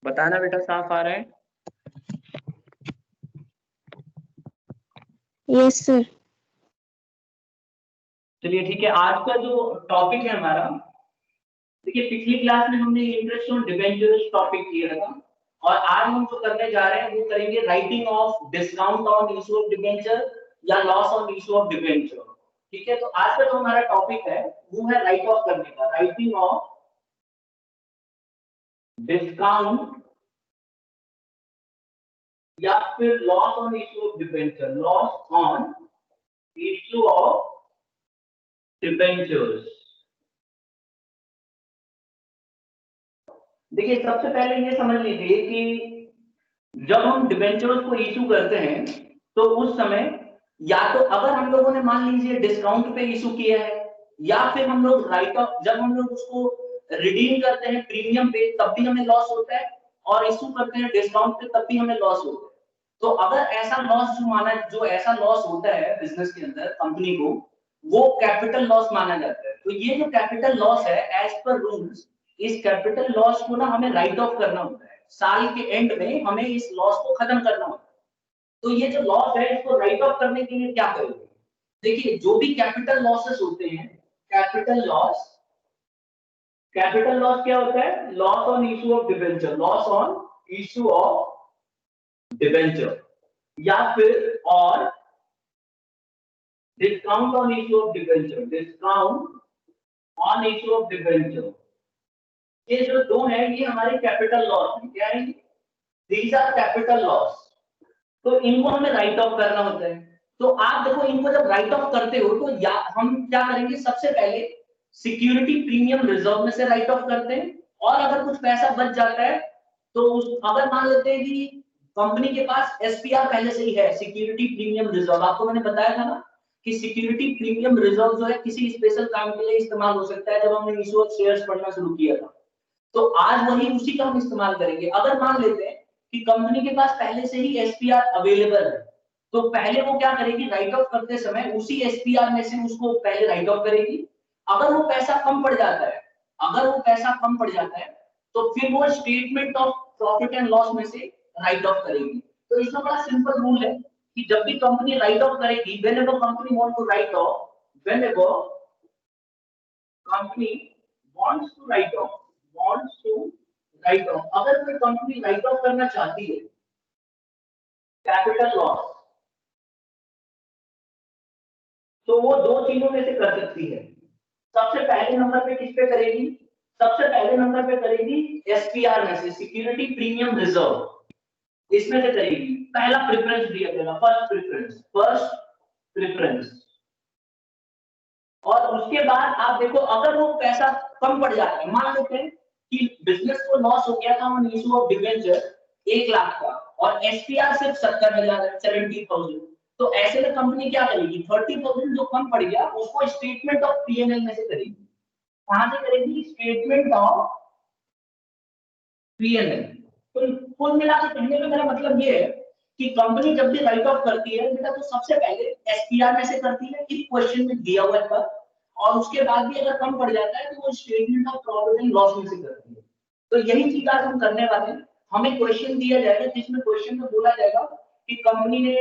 बताना बेटा, साफ आ रहा है? Yes sir. चलिए ठीक है। आज का जो टॉपिक है हमारा, देखिए पिछली क्लास में हमने इंटरेस्ट ऑन डिबेंचर्स टॉपिक किया था, और आज हम जो करने जा रहे हैं वो करेंगे writing off discount on issue of debenture या loss on issue of debenture. ठीक है, तो आज का जो हमारा टॉपिक है वो है राइट ऑफ करने का, राइटिंग ऑफ डिस्काउंट या फिर loss on issue of debenture, loss on issue of debentures. देखिए सबसे पहले ये समझ लीजिए कि जब हम डिबेंचर्स को इशू करते हैं तो उस समय या तो अगर हम लोगों ने मान लीजिए डिस्काउंट पे इशू किया है, या फिर हम लोग राइट ऑफ, जब हम लोग उसको रिडीम करते हैं प्रीमियम पे तब भी हमें लॉस होता है, और इशू करते हैं डिस्काउंट पे तब भी हमें लॉस होता है। तो अगर ऐसा लॉस जो ऐसा लॉस होता है बिजनेस के अंदर कंपनी को, वो कैपिटल लॉस माना जाता है। तो ये जो कैपिटल लॉस है एज पर रूल्स, इस कैपिटल लॉस को ना हमें राइट ऑफ करना होता है। साल के एंड में हमें इस लॉस को खत्म करना होता है। तो ये जो लॉस है इसको राइट ऑफ करने के लिए क्या करेंगे? देखिए जो भी कैपिटल लॉसेस होते हैं, कैपिटल लॉस, कैपिटल लॉस क्या होता है? Loss on issue of debenture, loss on issue of debenture, या फिर और discount on issue of debenture, discount on issue of debenture. ये जो दो है ये हमारे कैपिटल लॉस है। क्या है? These are capital loss. तो इनको हमें राइट ऑफ करना होता है। तो आप देखो इनको जब राइट ऑफ करते हो तो या हम क्या करेंगे, सबसे पहले सिक्योरिटी प्रीमियम रिजर्व में से राइट ऑफ करते हैं, और अगर कुछ पैसा बच जाता है तो अगर मान लेते हैं कि कंपनी के पास एसपीआर पहले से ही है, सिक्योरिटी प्रीमियम रिजर्व, आपको मैंने बताया था ना कि सिक्योरिटी प्रीमियम रिजर्व जो है किसी स्पेशल काम के लिए इस्तेमाल हो सकता है। जब हमने इशू ऑफ शेयर्स पढ़ना शुरू किया था, तो आज वही उसी का हम इस्तेमाल करेंगे। अगर मान लेते हैं कि कंपनी के पास पहले से ही एसपीआर अवेलेबल है, तो पहले वो क्या करेगी, राइट ऑफ करते समय उसी एसपीआर में से उसको पहले राइट ऑफ करेगी। अगर वो पैसा कम पड़ जाता है, अगर वो पैसा कम पड़ जाता है तो फिर वो statement of profit and loss में से राइट ऑफ करेगी। तो इसका बड़ा सिंपल रूल है कि जब भी कंपनी राइट ऑफ करेगी, whenever company want to write off, whenever company wants to write off, wants to write off, अगर कोई कंपनी राइट ऑफ करना चाहती है कैपिटल लॉस, तो वो दो चीजों में से कर सकती है। सबसे पहले नंबर पे किस पे करेगी? सबसे पहले नंबर पे करेगी एसपीआर में से, सिक्योरिटी प्रीमियम रिजर्व, इसमें से करेगी। पहला प्रेफरेंस दिया जाएगा, फर्स्ट प्रेफरेंस, फर्स्ट प्रेफरेंस। और उसके बाद आप देखो अगर वो पैसा कम पड़ जाता है, मान लेते हैं कि बिजनेस को लॉस हो गया था on issue of debenture 1 lakh का, और एसपीआर सिर्फ 70,000 है, 70,000, तो ऐसे में कंपनी क्या करेगी, 30,000 जो कम पड़ गया उसको स्टेटमेंट ऑफ पीएनएल में से करेगी। कहां से करेगी? Statement of PNL. तो कुल मिलाकर कहने का मेरा मतलब ये है कि कंपनी जब भी राइट ऑफ करती है बेटा, तो सबसे पहले एसपीआर में से करती है, इस क्वेश्चन में दिया हुआ है पर, और उसके बाद भी अगर कम पड़ जाता है तो वो statement of profit and loss में से करती है। तो यही चीज आज हम करने वाले हैं। हमें क्वेश्चन दिया जाएगा जिसमें क्वेश्चन में बोला जाएगा कि कंपनी ने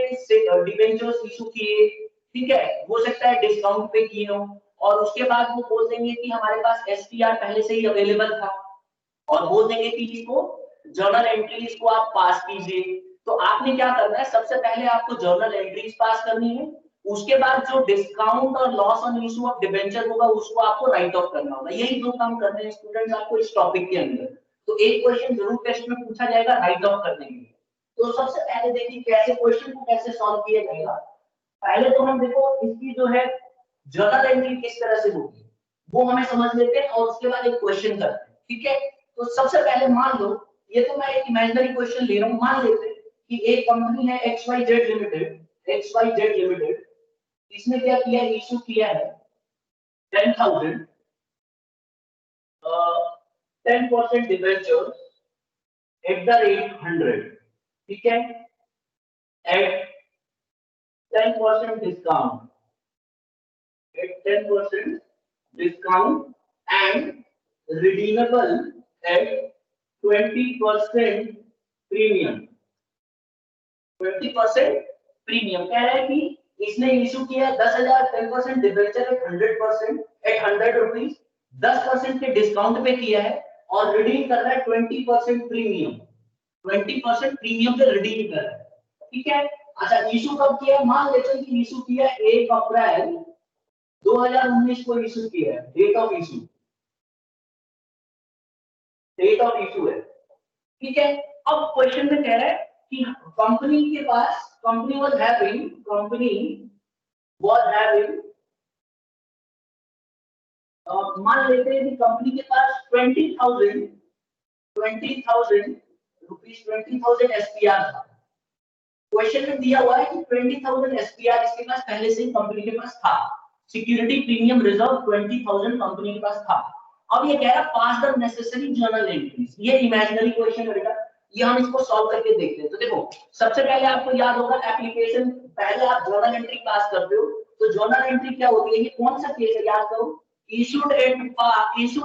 डिबेंचर्स इशू किए, ठीक है, हो सकता है डिस्काउंट पे किए हो, और उसके बाद वो बोल देंगे कि हमारे पास एसपीआर पहले से ही अवेलेबल था, और बोल देंगे कि इसको जर्नल एंट्रीज को आप पास कीजिए। तो आपने क्या करना है, सबसे पहले आपको जर्नल एंट्रीज पास करनी है, उसके बाद जो डिस्काउंट और loss on issue of debenture होगा उसको आपको राइट ऑफ करना होगा। यही दो काम करने हैं स्टूडेंट्स आपको इस टॉपिक के अंदर। तो एक क्वेश्चन जरूर टेस्ट में पूछा जाएगा राइट ऑफ करने के लिए। तो सबसे पहले देखिए कैसे क्वेश्चन को कैसे सॉल्व किया जाएगा। पहले तो हम देखो इसकी जो है जर्नल एंट्री किस तरह से होगी वो हमें समझ लेते हैं, और उसके बाद एक क्वेश्चन करते हैं, ठीक है। तो सबसे पहले मान लो, ये तो मैं एक इमेजिनरी क्वेश्चन ले रहा हूं, मान लेते हैं कि एक कंपनी है XYZ लिमिटेड, XYZ लिमिटेड, इसने क्या किया, इशू किया है 10,000 10% डिबेंचर्स एट द रेट 100, ठीक है, at 10% discount, at 10% discount and redeemable at 20% premium, 20% premium कह रहा है कि इसने इशू किया 10,000, 10% डिबेंचर एट 100%, एट 100 रुपीज, 10% के डिस्काउंट पे किया है और रिडीम कर रहा है 20% प्रीमियम, 20% प्रीमियम पे रिडीम कर रहा है, ठीक है। अच्छा इशू कब किया, मान लेते हैं कि इशू किया 1 अप्रैल 2019 को इशू किया है, date of issue, date of issue है, ठीक है। अब क्वेश्चन में कह रहा है कि कंपनी के पास, कंपनी वाज हैविंग मान लेते हैं कि कंपनी के पास 20,000 रुपीज, 20,000 एसपीआर था। क्वेश्चन में दिया हुआ है कि 20,000 एसपीआर इसके पास पहले से ही कंपनी के पास था, सिक्योरिटी प्रीमियम रिजर्व 20,000 कंपनी के पास था। अब ये कह रहा पास द नेसेसरी जर्नल एंट्रीज, ये इमेजिनरी क्वेश्चन है बेटा, ये हम इसको सॉल्व करके देखते हैं। तो देखो सबसे पहले आपको याद होगा एप्लीकेशन, पहले आप जर्नल एंट्री पास करते हो, तो जर्नल एंट्री क्या होती है, ये कौन सा केस है याद करो, issued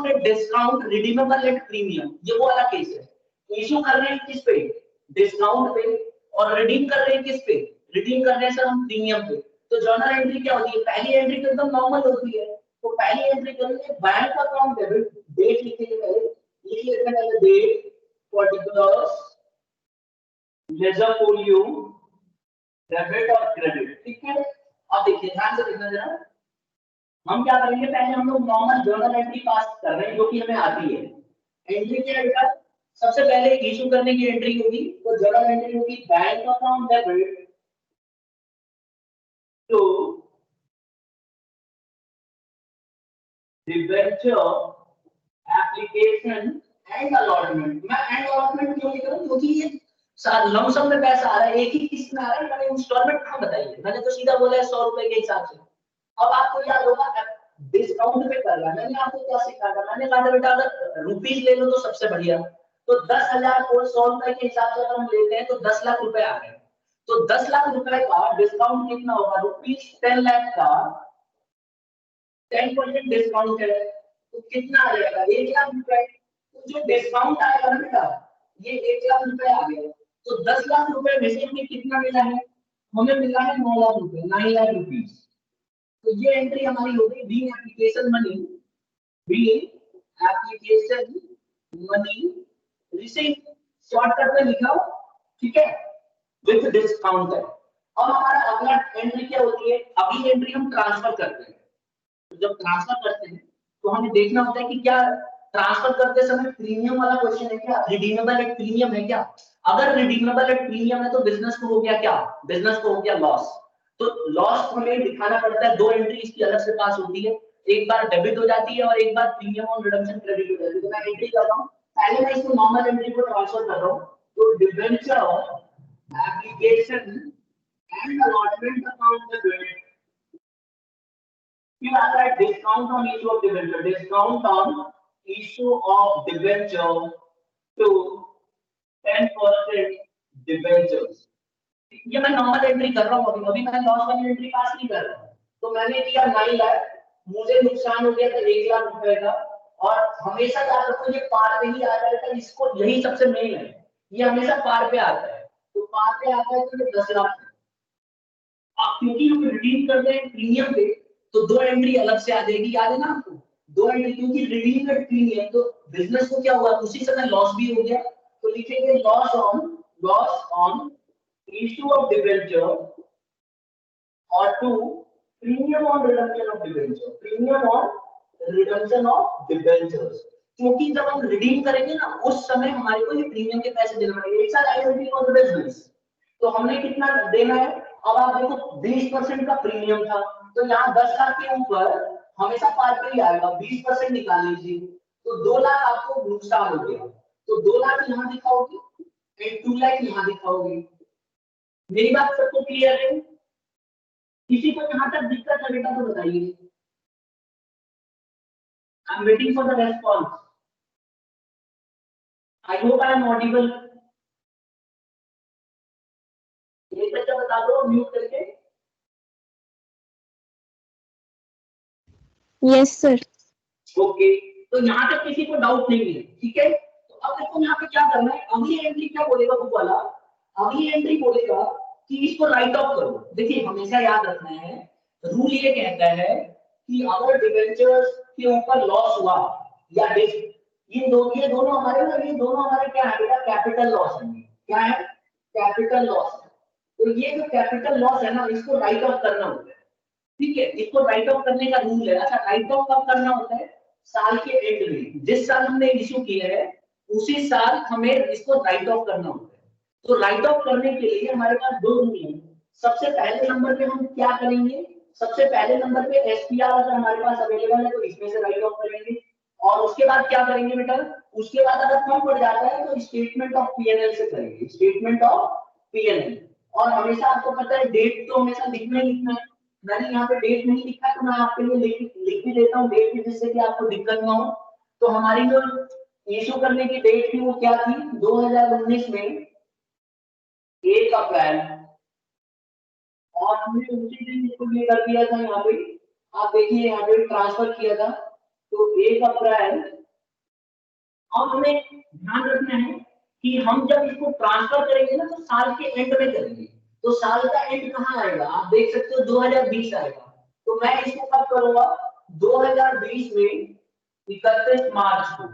at discount redeemable at premium, ये वो वाला केस है। इशू कर रहे हैं किस पे, डिस्काउंट पे, और रिडीम कर रहे हैं किस पे, रिडीम करने से हम प्रीमियम पे। तो जर्नल एंट्री क्या होती है, पहली एंट्री तो एकदम नॉर्मल होती है, तो पहली एंट्री करेंगे बैंक अकाउंट डेबिट, डेट लिखेंगे पहले, लिख लेते हैं पहले date, particulars, ledger folio, debit और क्रेडिट, ठीक है। अब देखिए ध्यान से देखना जरा, हम क्या करेंगे, पहले हम लोग नॉर्मल जर्नल एंट्री पास कर रहे हैं जो कि हमें आती है। एंट्री क्या है, सबसे पहले इशू करने की एंट्री होगी, तो जर्नल एंट्री होगी bank account debit to debenture application and allotment. मैं एंड अलॉटमेंट क्यों लिख रहा हूं, क्योंकि ये लमसम में पैसा आ रहा है, एक ही किस्त में आ रहा है, मैंने इंस्टॉलमेंट कहां बताइए, मैंने तो सीधा बोला है 100 रुपए के हिसाब से। अब आपको याद होगा डिस्काउंट पे कर रहा है, मैंने आपको क्या सिखाया था, मैंने कहा था बेटा अगर रुपीज ले लो तो सबसे बढ़िया, तो 10,000 को 100 रुपए के हिसाब से अगर हम लेते हैं तो 10 लाख रुपए आ गए, तो 10 लाख रुपए का डिस्काउंट कितना होगा, रुपीज 10 लाख का 10% डिस्काउंट है, तो कितना आ जाएगा, 1 लाख रुपए। तो जो डिस्काउंट आएगा ना बेटा, ये 1 लाख रुपए आ गया, तो 10 लाख रुपए में से हमें कितना मिला है, हमें मिला है 9 लाख रुपए, 9 लाख रुपीज। तो ये एंट्री हमारी हो गई being application money, being application money receive, shortcut में लिखा हो, ठीक है, विद डिस्काउंट है। अब हमारा अगला एंट्री क्या होती है, अगली एंट्री हम ट्रांसफर करते हैं। तो जब ट्रांसफर करते हैं तो हमें देखना होता है कि क्या ट्रांसफर करते समय प्रीमियम वाला क्वेश्चन है क्या, रिडीमेबल एट प्रीमियम है क्या। अगर रिडीमेबल एट प्रीमियम है तो बिजनेस को हो गया क्या, बिजनेस को हो गया लॉस। तो लॉस हमें दिखाना पड़ता है, दो एंट्री इसकी अलग से पास होती है, एक बार डेबिट हो जाती है और एक बार प्रीमियम और रिडम्पशन क्रेडिट हो जाती है। तो मैं एंट्री कर रहा हूं, पहले मैं इसको नॉर्मल एंट्री को ट्रांसफर कर रहा हूं, तो debenture application and allotment account debit, फिर आता है discount on issue of debenture, discount on issue of debenture to 10% debentures. ये मैं नॉर्मल एंट्री कर रहा हूं, अभी मैं लॉस वाली एंट्री पास नहीं कर रहा हूं। तो मैंने किया 9 लाख, मुझे नुकसान हो गया था 1 लाख रुपए का, और हमेशा याद रखो ये पार पे ही आता है, इसको यही सबसे मेन है, ये हमेशा पार पे आता है, तो पार पे आता है तो ये 10 लाख। आप क्योंकि हम रिडीम करते हैं प्रीमियम पे, तो दो एंट्री अलग से आ जाएगी, याद है ना आपको, दो एंट्री, क्योंकि रिडीम का प्रीमियम, तो बिजनेस को क्या हुआ, उसी समय लॉस भी हो गया, तो लिखेंगे loss on issue of debenture और to premium on redemption of debenture, premium on redemption of debentures. क्योंकि जब हम रिडीम करेंगे ना उस समय हमारे को ये प्रीमियम के पैसे देने पड़ेंगे, एक साथ आइडेंटिटी ऑफ बिजनेस, तो हमने कितना देना है। अब आप देखो 20% का प्रीमियम था, तो यहाँ 10 लाख के ऊपर हमेशा पार पे ही आएगा, 20% निकाल लीजिए, तो 2 लाख आपको नुकसान हो गया, तो 2 लाख यहाँ दिखाओगे एंड 2 लाख यहाँ दिखाओगे। मेरी बात सबको क्लियर है, किसी को यहाँ तक दिक्कत है बेटा तो बताइए, I am waiting for the response, I hope I am audible. एक बच्चा बता दो म्यूट करके। Yes sir. ओके, तो यहाँ तक किसी को डाउट नहीं है, ठीक है। तो अब देखो यहाँ पे क्या करना है, अगली एंट्री क्या बोलेगा बुक वाला, अगली एंट्री बोलेगा कि इसको राइट ऑफ करो। देखिए हमेशा याद रखना है, रूल ये कहता है कि अगर डिबेंचर्स के ऊपर लॉस हुआ या ये दोनों हमारे ना, ये दोनों हमारे क्या है बेटा, कैपिटल लॉस है। क्या है? कैपिटल लॉस है। तो ये जो कैपिटल लॉस है ना, इसको राइट ऑफ करना होता है। ठीक है, इसको राइट ऑफ करने का रूल है। अच्छा, राइट ऑफ कब करना होता है? साल के एंड में, जिस साल हमने इश्यू किया है उसी साल हमें इसको राइट ऑफ करना होता है। तो राइट ऑफ करने के लिए हमारे पास दो रूल हैं। सबसे पहले नंबर पे हम क्या करेंगे, सबसे पहले नंबर पे एसपीआर अगर हमारे पास अवेलेबल है तो इसमें से राइट ऑफ करेंगे। और उसके बाद क्या करेंगे बेटा, उसके बाद अगर कम पड़ जाता है तो स्टेटमेंट ऑफ पीएनएल से करेंगे, स्टेटमेंट ऑफ पीएनएल। और हमेशा आपको पता है डेट तो हमेशा लिखना ही लिखना है। मैंने यहाँ पे डेट नहीं लिखा तो मैं आपके लिए लिख भी देता हूँ डेट, जिससे कि आपको दिक्कत ना हो। तो हमारी जो इशू करने की डेट थी वो क्या थी, 2019 में 1 अप्रैल, और हमने उसी दिन इसको ये कर दिया था। यहाँ पे आप देखिए, यहाँ पे ट्रांसफर किया था तो 1 अप्रैल। और हमें ध्यान रखना है कि हम जब इसको ट्रांसफर करेंगे ना तो साल के एंड में करेंगे। तो साल का एंड कहाँ आएगा, आप देख सकते हो 2020 आएगा। तो मैं इसको कब करूंगा, 2020 में 31 मार्च को।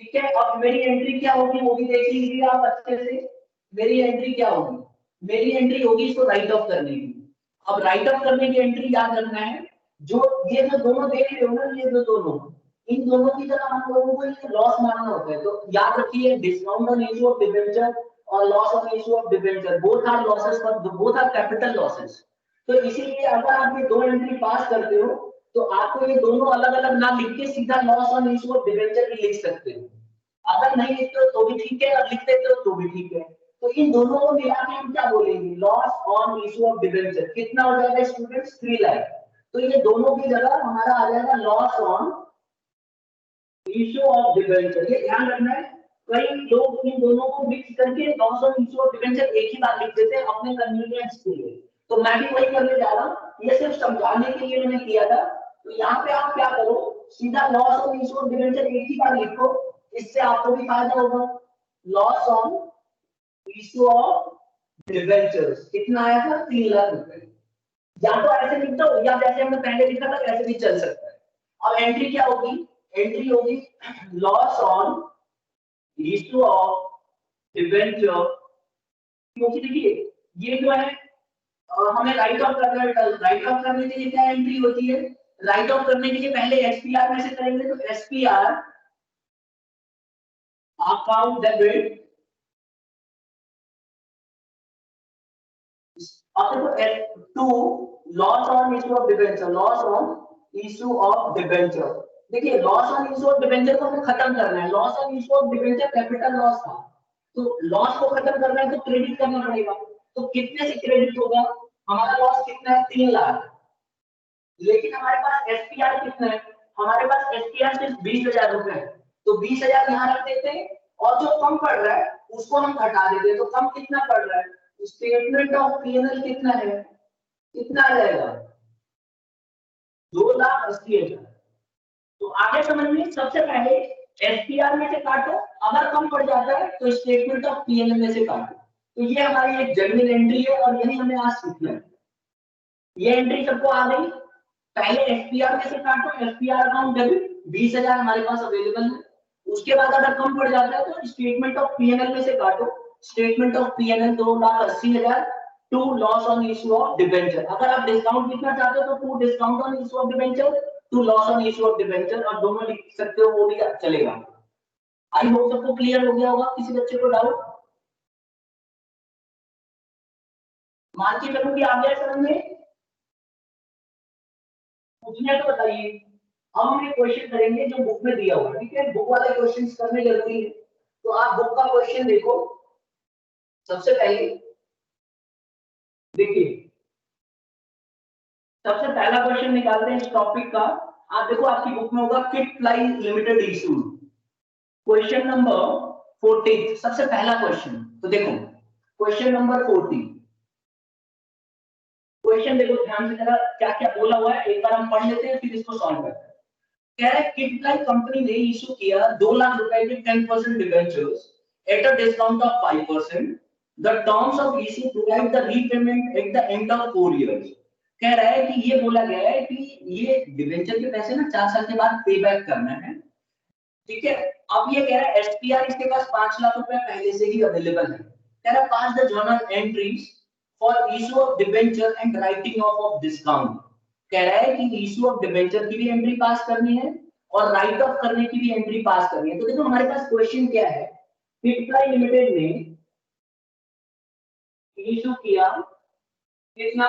ठीक है, अब मेरी एंट्री क्या होगी वो भी देख लीजिए आप अच्छे से। मेरी एंट्री क्या होगी, मेरी एंट्री होगी इसको राइट ऑफ करने की। अब राइट ऑफ करने की एंट्री याद रखना है, जो ये जो दोनों देख रहे हो ना, ये जो दोनों, इन दोनों की जगह हम लोगों को ये लॉस मानना होता है। तो याद रखिए, discount on issue of debenture और loss on issue of debenture both are losses, for both are capital losses. तो इसीलिए अगर आप ये दो एंट्री पास करते हो तो आपको ये दोनों अलग अलग ना लिख के सीधा loss on issue of debenture भी लिख सकते हो। अगर नहीं लिखते हो तो भी ठीक है, और लिख देते हो तो भी ठीक है। तो इन दोनों को मिला के हम क्या बोलेंगे, loss on issue of debenture. कितना हो जाएगा स्टूडेंट्स, 3 लाख। तो ये दोनों की जगह हमारा आ जाएगा loss on issue of debenture. ये ध्यान रखना है, कई लोग इन दोनों को मिक्स करके loss on issue of debenture एक ही बात लिख देते हैं अपने कन्वीनियंस के लिए। तो मैं भी वही करने जा रहा हूँ, ये सिर्फ समझाने के लिए मैंने किया था। तो यहाँ पे आप क्या करो, सीधा loss on issue of debenture एक ही बार लिखो, इससे आपको भी फायदा होगा। Loss on issue of debentures कितना आया था, 3 लाख रुपए। या तो ऐसे लिख दो, या जैसे हमने पहले लिखा था वैसे भी चल सकता है। अब एंट्री क्या होगी, एंट्री होगी loss on issue of debenture. क्योंकि देखिए ये जो है हमें राइट ऑफ करना है। राइट ऑफ करने के लिए क्या एंट्री होती है, राइट ऑफ करने के लिए पहले एसपीआर में से करेंगे। तो एसपीआर अकाउंट डेबिट, अब देखो to loss on issue of debenture, loss on issue of debenture. देखिए loss on issue of debenture को हमें खत्म करना है। Loss on issue of debenture capital loss था, तो लॉस को खत्म करना है तो क्रेडिट करना पड़ेगा। तो कितने से क्रेडिट होगा, हमारा लॉस कितना है, 3 लाख। लेकिन हमारे पास एसपीआर कितना है, हमारे पास एसपीआर सिर्फ 20,000 रुपए है। तो 20,000 यहाँ रख देते हैं, और जो कम पड़ रहा है उसको हम घटा देते हैं। तो कम कितना पड़ रहा है, स्टेटमेंट ऑफ पीएनएल कितना है, कितना आ जाएगा, 2,80,000। तो आगे समझ में, सबसे पहले एसपीआर में से काटो, अगर कम पड़ जाता है तो स्टेटमेंट ऑफ पीएनएल में से काटो। तो ये हमारी एक जनरल एंट्री है और यही हमें आज सीखना है। ये एंट्री सबको आ गई। पहले एसपीआर में से काटो, एसपीआर अकाउंट डेबिट 20,000 हमारे पास अवेलेबल है। उसके बाद अगर कम पड़ जाता है तो स्टेटमेंट ऑफ पीएनएल में से काटो, statement of PNL 2,80,000 to loss on issue of debenture. अगर आप डिस्काउंट लिखना चाहते हो तो to discount on issue of debenture, to loss on issue of debenture, और दोनों लिख सकते हो, वो भी चलेगा। आई होप सबको क्लियर हो गया होगा, किसी बच्चे को डाउट, मान के चलो कि आ गया समझ में, पूछना तो बताइए। अब हम एक क्वेश्चन करेंगे जो बुक में दिया हुआ है। ठीक है, बुक वाले क्वेश्चंस करने जरूरी है। तो आप बुक का क्वेश्चन देखो। सबसे पहले देखिए, सबसे पहला क्वेश्चन निकालते हैं इस टॉपिक का। आप देखो आपकी बुक में होगा kit fly limited issue, question number 40, सबसे पहला क्वेश्चन। तो देखो क्वेश्चन नंबर 40, क्वेश्चन देखो ध्यान से जरा क्या क्या बोला हुआ है, एक बार हम पढ़ लेते हैं फिर इसको सॉल्व करते हैं। कह रहा है किटप्लाई कंपनी ने इशू किया 2 लाख रुपए के 10% debentures at a discount of 5%. The terms of issue provide the repayment at the end of 4 years. कह रहा है कि ये बोला गया है कि ये डिबेंचर के पैसे ना 4 साल के बाद पे बैक करना है. ठीक है. अब ये कह रहा है एसपीआर इसके पास 5 लाख रुपए पहले से ही अवेलेबल है. कह रहा है pass the journal entries for issue of debenture and writing off discount. कह रहा है कि इशू ऑफ डिबेंचर की भी एंट्री पास करनी है और राइट ऑफ करने की भी एंट्री पास करनी है. तो देखो हमारे पास क्वेश्चन क्या है. पिटप्लाई लिमिटेड ने इशू किया कितना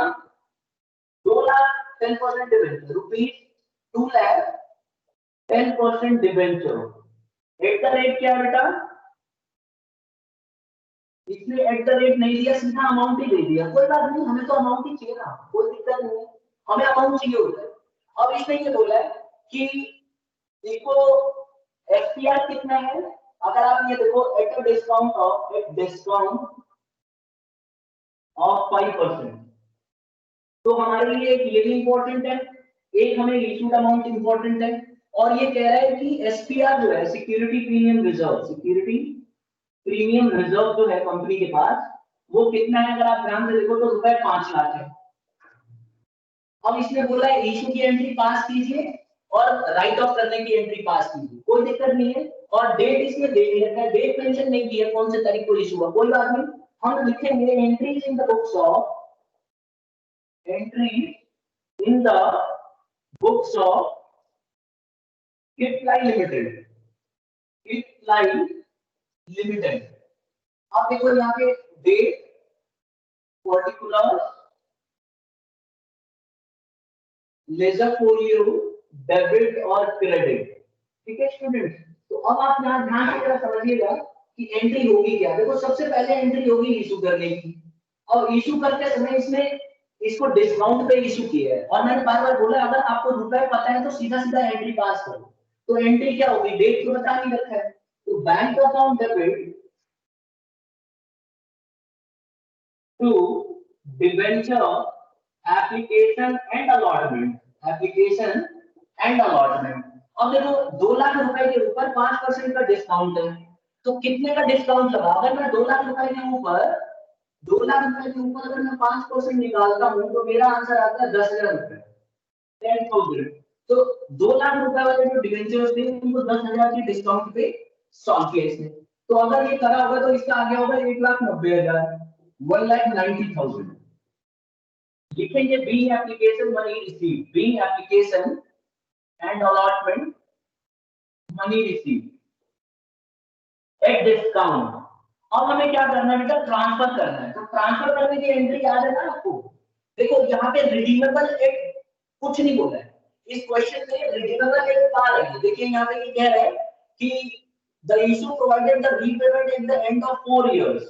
2 lakh 10% debenture rupees 2 lakh 10% debenture. At the rate क्या बेटा, इसने एट द रेट नहीं दिया, सीधा अमाउंट ही दे दिया. कोई बात नहीं, हमें तो अमाउंट ही चाहिए ना, कोई दिक्कत नहीं है, हमें अमाउंट चाहिए होता है. अब इसने ये बोला है कि देखो एफपीआर कितना है. अगर आप ये देखो एट डिस्काउंट ऑफ 5%, तो हमारे लिए ये भी इंपॉर्टेंट है, एक हमें इशूड अमाउंट इंपॉर्टेंट है. और ये कह रहा है कि एसपीआर जो है security premium reserve, security premium reserve जो है कंपनी के पास वो कितना है. अगर आप ध्यान से देखो तो रुपए 5 लाख है. अब इसने बोला है इशू की एंट्री पास कीजिए और राइट ऑफ करने की एंट्री पास कीजिए, कोई दिक्कत नहीं है. और डेट इसमें दे रखा है, डेट मेंशन नहीं की है कौन से तारीख को इशू हुआ, कोई बात नहीं. हम लिखेंगे entries in the books of Kitply limited. Kitply limited. आप देखो यहाँ पे date, particular, ledger folio, debit और क्रेडिट. ठीक है स्टूडेंट. तो अब आप यहाँ ध्यान से जरा समझिएगा कि एंट्री होगी क्या. देखो सबसे पहले एंट्री होगी इशू करने की. और इशू करते समय इसमें इसको डिस्काउंट पे इशू किया है. और मैंने बार बार बोला अगर आपको रुपए पता है तो सीधा सीधा एंट्री पास करो. तो एंट्री क्या होगी, डेट तो बता नहीं रखा है. तो bank account debit to debenture application and allotment. Application and allotment. अब देखो 2 लाख रुपए के ऊपर 5% का डिस्काउंट है. तो कितने का डिस्काउंट लगा. अगर मैं 2 लाख रुपए के ऊपर 2 लाख रुपए के ऊपर अगर मैं 5% निकालता हूँ तो मेरा आंसर आता है 10,000 रुपए, 10,000. तो 2 लाख रुपए वाले जो डिबेंचर्स थे उनको 10,000 के डिस्काउंट पे सॉल्व किया इसने. तो अगर ये करा होगा तो इसका आगे होगा 1,90,000, 1,90,000. लिखेंगे being application money receive, being application and allotment money receive at discount. अब हमें क्या करना है बेटा, ट्रांसफर करना है. तो ट्रांसफर करने की एंट्री याद है ना आपको. देखो यहाँ पे रिडीमेबल एट कुछ नहीं बोला है इस क्वेश्चन में. रिडीमेबल एट कहां है, देखिए यहाँ पे ये कह रहा है कि the issue provided the repayment at the end of 4 years.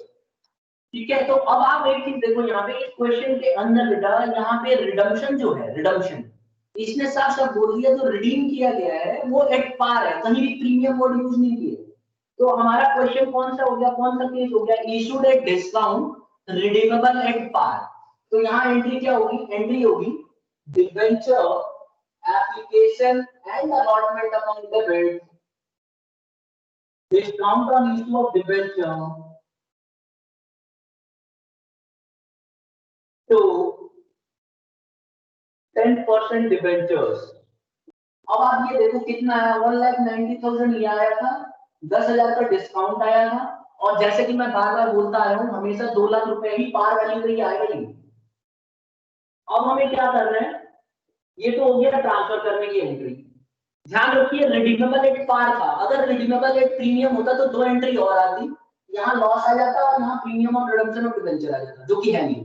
ठीक है. तो अब आप एक चीज देखो यहाँ पे इस क्वेश्चन के अंदर बेटा, यहाँ पे रिडम्पशन जो है, रिडम्पशन इसने साफ साफ बोल दिया जो रिडीम किया गया है वो एट पार है, कहीं भी प्रीमियम वर्ड यूज नहीं किए. तो हमारा क्वेश्चन कौन सा हो गया, कौन सा केस हो गया, issued at discount redeemable at par. तो यहाँ एंट्री क्या होगी, एंट्री होगी debenture application and allotment account debit discount on issue of debenture to 10% debentures. अब आप ये देखो कितना आया, 1,90,000 ये आया था, 10,000 का डिस्काउंट आया था. और जैसे कि मैं बार बार बोलता आया हूँ हमेशा 2 लाख रुपए ही पार वैल्यू पे ही आएगा ही. अब हमें क्या करना है, ये तो हो गया ट्रांसफर करने की एंट्री. ध्यान रखिए रिडीमेबल एट पार था, अगर रिडीमेबल एट प्रीमियम होता तो 2 एंट्री और आती, यहाँ लॉस आ जाता और यहाँ प्रीमियम और रिडम्पशन ऑफ डिबेंचर आ जाता, जो कि है नहीं.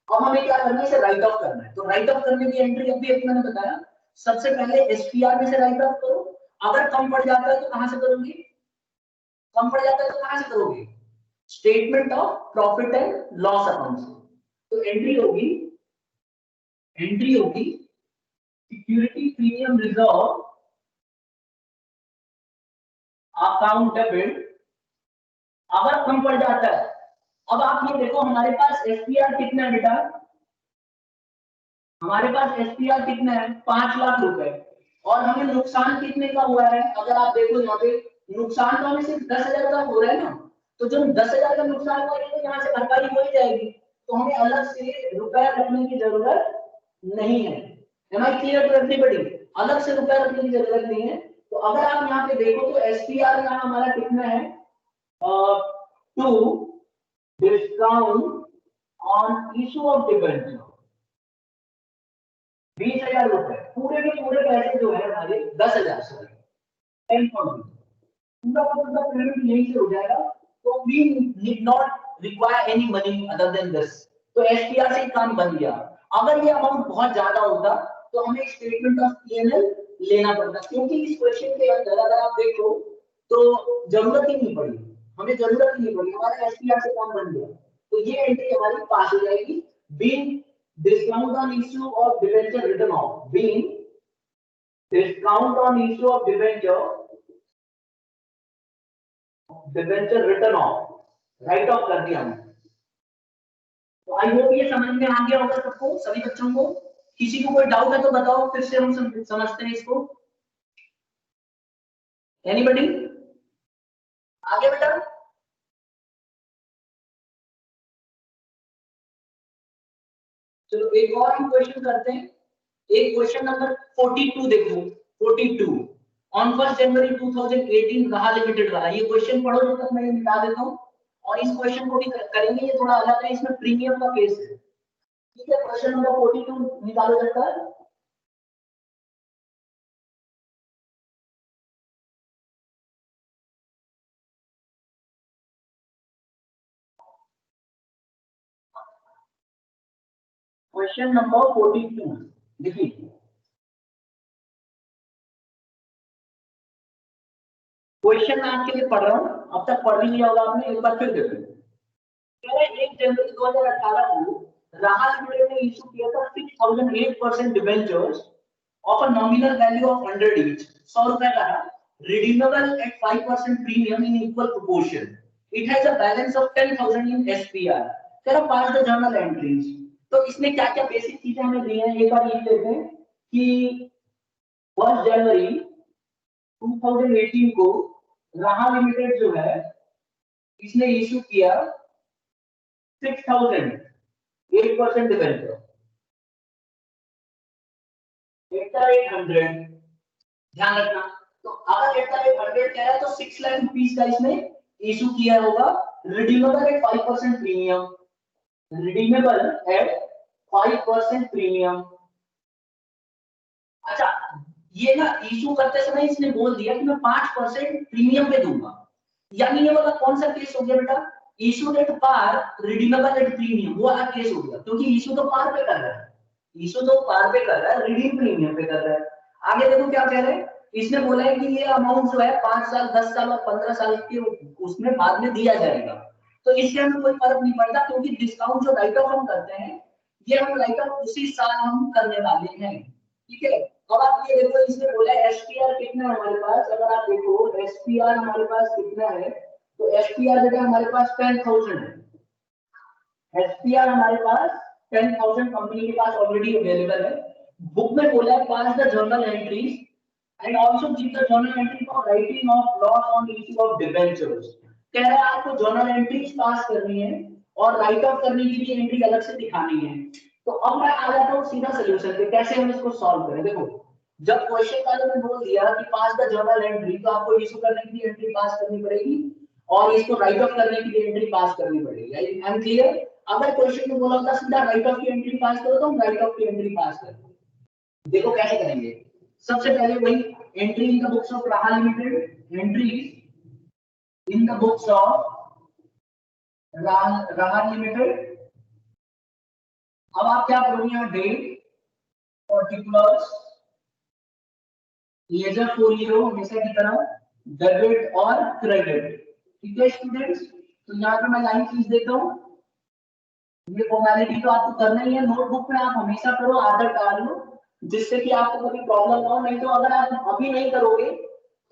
अब हमें क्या करना है, इसे राइट ऑफ करना है. तो राइट ऑफ करने की एंट्री अभी एक मैंने बताया, सबसे पहले एसपीआर में से राइट ऑफ करो. अगर कम पड़ जाता है तो कहां से करोगे, कम पड़ जाता है तो कहां से करोगे, statement of profit and loss account से. तो एंट्री होगी security premium reserve account debit. अगर कम पड़ जाता है, अब आप ये देखो हमारे पास एसपीआर कितना है बेटा, हमारे पास एसपीआर कितना है 5 लाख रुपए. और हमें नुकसान कितने का हुआ है, अगर आप देखो यहाँ पे नुकसान तो हमें सिर्फ 10,000 का हो रहा है ना, तो जब 10,000 का नुकसान हुआ है तो यहाँ से भरपाई हो ही जाएगी, तो हमें अलग से रुपया रखने की जरूरत नहीं है। Am I clear to everybody? अलग से रुपया रखने की जरूरत नहीं है। तो अगर आप यहाँ पे देखो तो एसपीआर यहाँ हमारा कितना है, to discount on issue of debenture 20,000 रुपए, पूरे के पूरे पैसे जो है हमारे 10,000 से 10,000 पूरा का पूरा पेमेंट यहीं से हो जाएगा। तो we need not require any money other than this. तो एसपीआर से काम बन गया। अगर ये अमाउंट बहुत ज्यादा होता तो हमें स्टेटमेंट ऑफ पीएनएल लेना पड़ता, क्योंकि इस क्वेश्चन के अंदर अगर आप देखो तो जरूरत ही नहीं पड़ी, हमें जरूरत ही नहीं पड़ी, हमारा एसपीआर से काम बन गया। तो ये एंट्री हमारी पास हो जाएगी। Being discount on issue of debenture return of, being discount on issue of debenture return of, right of कर दिया हमने। तो आई होप ये समझ में आ गया होगा सबको, सभी बच्चों को। किसी को कोई डाउट है तो बताओ, फिर से हम समझते हैं इसको। एनीबॉडी? आगे बेटा। चलो एक और हम क्वेश्चन करते हैं। एक क्वेश्चन नंबर 42 देखो, 42 ऑन 1 जनवरी 2018 रहा लिमिटेड वाला। ये क्वेश्चन पढ़ो जब तक मैं ये मिटा देता हूँ, और इस क्वेश्चन को भी करेंगे, ये थोड़ा अलग है, इसमें प्रीमियम का केस है। ठीक है, क्वेश्चन नंबर 42 निकालो जब तक। क्वेश्चन नंबर 42 देखिए, क्वेश्चन मैं आपके लिए पढ़ रहा हूँ, अब तक पढ़ लिया होगा आपने, एक बार फिर देखो। 1 जनवरी 2018 को राहा लिमिटेड ने इशू किया था 6,008% debentures of a nominal value of 100 each, 100 रुपए का, redeemable eight 5% premium in equal proportion. It has a balance of 10,000 in SPR. कह रहा पास द जर्नल एंट्रीज। तो इसमें क्या क्या बेसिक चीजें हमें दी हैं, एक बार ये लेते हैं कि 1 जनवरी 2018 को राहा लिमिटेड जो है इसने इशू किया 6,000 8% डिबेंचर, 8,800, ध्यान रखना। तो अगर 8,800 कह रहा है तो 6 लाख रुपीज का इसने इशू किया होगा, redeemable eight 5% premium, redeemable eight 5% premium. अच्छा, ये ना इशू करते समय इसने बोल दिया कि मैं 5% प्रीमियम पे दूंगा, यानी ये वाला कौन सा केस हो गया बेटा, issue at par redeemable at premium, वो वाला केस हो गया, क्योंकि इशू तो पार पे कर रहा है, इशू तो पार पे कर रहा है, रिडीम प्रीमियम पे कर रहा है। आगे देखो क्या कह रहे हैं, इसने बोला है कि ये अमाउंट जो है 5 साल 10 साल और 15 साल के उसमें बाद में दिया जाएगा। तो इससे हमें कोई फर्क नहीं पड़ता, क्योंकि डिस्काउंट जो राइट ऑफ हम करते हैं ये हम राइट ऑफ उसी साल हम करने वाले हैं। ठीक है, अब आप ये देखो, इसने बोला एसपीआर कितना है हमारे पास, अगर आप देखो एसपीआर हमारे पास कितना है, तो एसपीआर बेटा हमारे पास 10,000 है। एसपीआर हमारे पास 10,000 कंपनी के पास ऑलरेडी अवेलेबल है। बुक में बोला है pass the journal entries and also give the journal entry for writing off loss on issue of debentures. कह रहा है आपको जर्नल एंट्रीज पास करनी है और राइट ऑफ करने की भी एंट्री अलग से दिखानी है। तो अब मैं आ जाता हूँ सीधा सोल्यूशन पे, कैसे हम इसको सॉल्व करें। देखो, जब क्वेश्चन वाले ने बोल दिया कि पास द जर्नल एंट्री, तो आपको इशू करने की एंट्री पास करनी पड़ेगी और इसको राइट ऑफ करने की एंट्री पास करनी पड़ेगी। I am clear? अगर क्वेश्चन में बोला होता सीधा राइट ऑफ की एंट्री पास करो, तो हम राइट ऑफ की एंट्री पास करेंगे। देखो कैसे करेंगे। सबसे पहले वही entry in the books of Raha limited, entry in the books of Raha limited. अब आप क्या करोगे, यहाँ डेट, पर्टिकुलर्स, लेजर फोलियो हमेशा की तरह, डेबिट और क्रेडिट। ठीक है स्टूडेंट्स, तो यहाँ पे मैं लाइन चीज देता हूँ, ये फॉर्मेलिटी तो आपको करना ही है, नोटबुक में आप हमेशा करो, आदत डाल लो, जिससे कि आपको कभी प्रॉब्लम ना हो। नहीं तो अगर आप अभी नहीं करोगे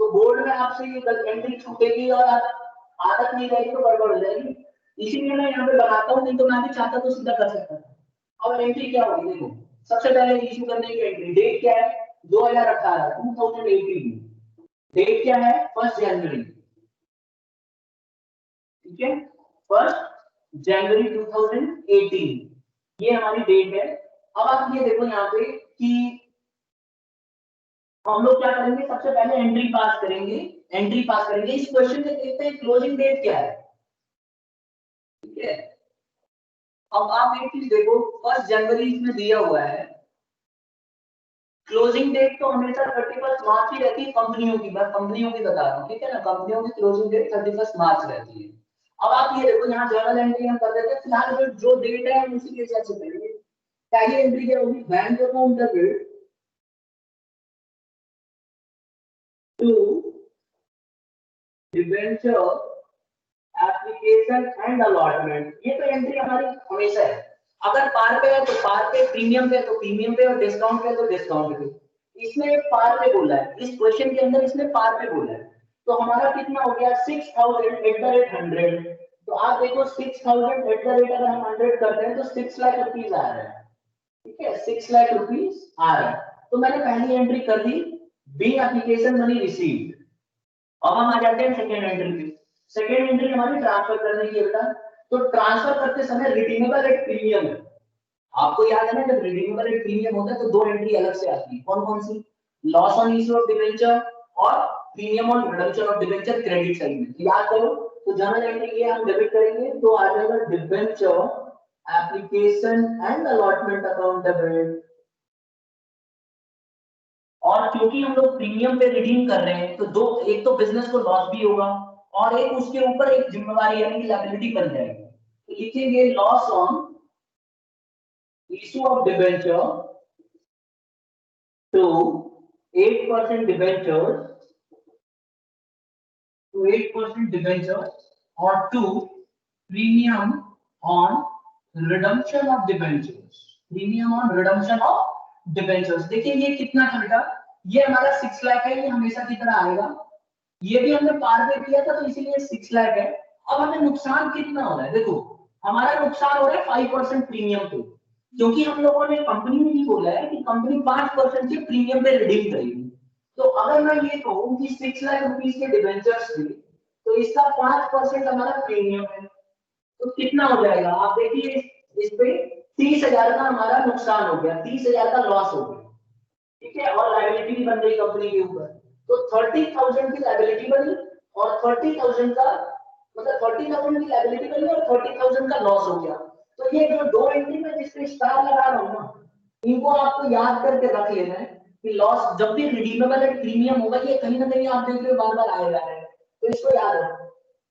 तो बोर्ड में आपसे ये एंट्री छूटेगी और आप आदत नहीं रहेगी तो गड़बड़ हो जाएगी। इसीलिए मैं यहाँ पे बनाता हूँ, नहीं तो मैं भी चाहता तो सीधा कर सकता था। अब एंट्री क्या होगी, देखो सबसे पहले इशू करने की एंट्री, डेट क्या है, 2018 2018 डेट क्या है 1 जनवरी, ठीक है 1 जनवरी 2018 ये हमारी डेट है। अब आप ये देखो यहाँ पे कि हम लोग क्या करेंगे, सबसे पहले एंट्री पास करेंगे, एंट्री पास करेंगे। इस क्वेश्चन में देखते हैं क्लोजिंग डेट क्या है, ठीक है। अब आप एक चीज देखो 1 जनवरी इसमें दिया हुआ है, क्लोजिंग डेट तो हमेशा 31 मार्च ही रहती है कंपनियों की, मैं कंपनियों की बता रहा हूँ, ठीक है ना, कंपनियों की क्लोजिंग डेट 31 मार्च रहती है। अब आप ये देखो यहाँ जर्नल एंट्री हम कर देते हैं, फिलहाल जो डेट है हम उसी के हिसाब से करेंगे। पहली एंट्री क्या होगी, bank account debit to debenture application and allotment, ये तो एंट्री हमारी हमेशा है। अगर पार पे है तो पार पे, प्रीमियम पे है तो प्रीमियम पे, और डिस्काउंट पे है तो डिस्काउंट पे। इसने पार पे बोला है, इस क्वेश्चन के अंदर इसने पार पे बोला है, तो हमारा कितना हो गया 6000 @ 100। तो आप देखो 6000 @ अगर हम 100 करते हैं तो 6 लाख रुपीज आ रहा है, ठीक है 6 लाख रुपीज आ रहा है। तो मैंने पहली एंट्री कर दी, बिल एप्लीकेशन मनी रिसीव्ड। अब हम आ जाते हैं सेकेंड एंट्री पे। सेकेंड एंट्री हमारी ट्रांसफर करने की बेटा, तो ट्रांसफर करते समय रिडीमेबल एट प्रीमियम है। आपको याद है ना, जब रिडीमेबल एट प्रीमियम होता है तो दो एंट्री अलग से आती है, कौन कौन सी, loss on issue of debenture और premium on redemption of debenture credit side में। याद करो, तो जर्नल एंट्री ये हम डेबिट करेंगे तो आ जाएगा debenture application and allotment account debit. और क्योंकि हम लोग प्रीमियम पे रिडीम कर रहे हैं तो दो, एक तो बिजनेस को लॉस भी होगा और एक उसके ऊपर एक जिम्मेवारी यानी कि लायबिलिटी बन जाएगी। तो लिखेंगे loss on issue of debenture to 8% debenture, to 8% debenture और to premium on redemption of debentures, premium on redemption of debentures. देखिए ये कितना था बेटा, ये हमारा 6 लाख है, ये हमेशा की तरह आएगा। ये भी हमने पार पे किया था तो इसीलिए 6 लाख है। अब हमें नुकसान कितना हो रहा है, देखो हमारा नुकसान हो रहा है 5% प्रीमियम पे, क्योंकि हम लोगों ने कंपनी में ही बोला है कि कंपनी 5% के प्रीमियम पे रिडीम करेगी। तो अगर मैं ये कहूँ कि 6 लाख रुपीस के डिबेंचर्स थे तो इसका 5% हमारा प्रीमियम है, तो कितना हो जाएगा आप देखिए, इस पे 30,000 का हमारा नुकसान हो गया, 30,000 का लॉस हो गया, ठीक है, और लायबिलिटी भी बन गई कंपनी के ऊपर। तो 30,000 की लायबिलिटी बनी और 30,000 का मतलब 30,000 की लायबिलिटी बनी और 30,000 का लॉस हो गया। तो ये जो दो एंट्री में जिसपे स्टार लगा रहा हूं ना, इनको आपको याद करके रख लेना है कि लॉस जब भी रिडीमेबल एंड प्रीमियम होगा, ये कहीं ना कहीं आप देख रहे हो बार बार आए जा रहे हैं, तो इसको याद रखो।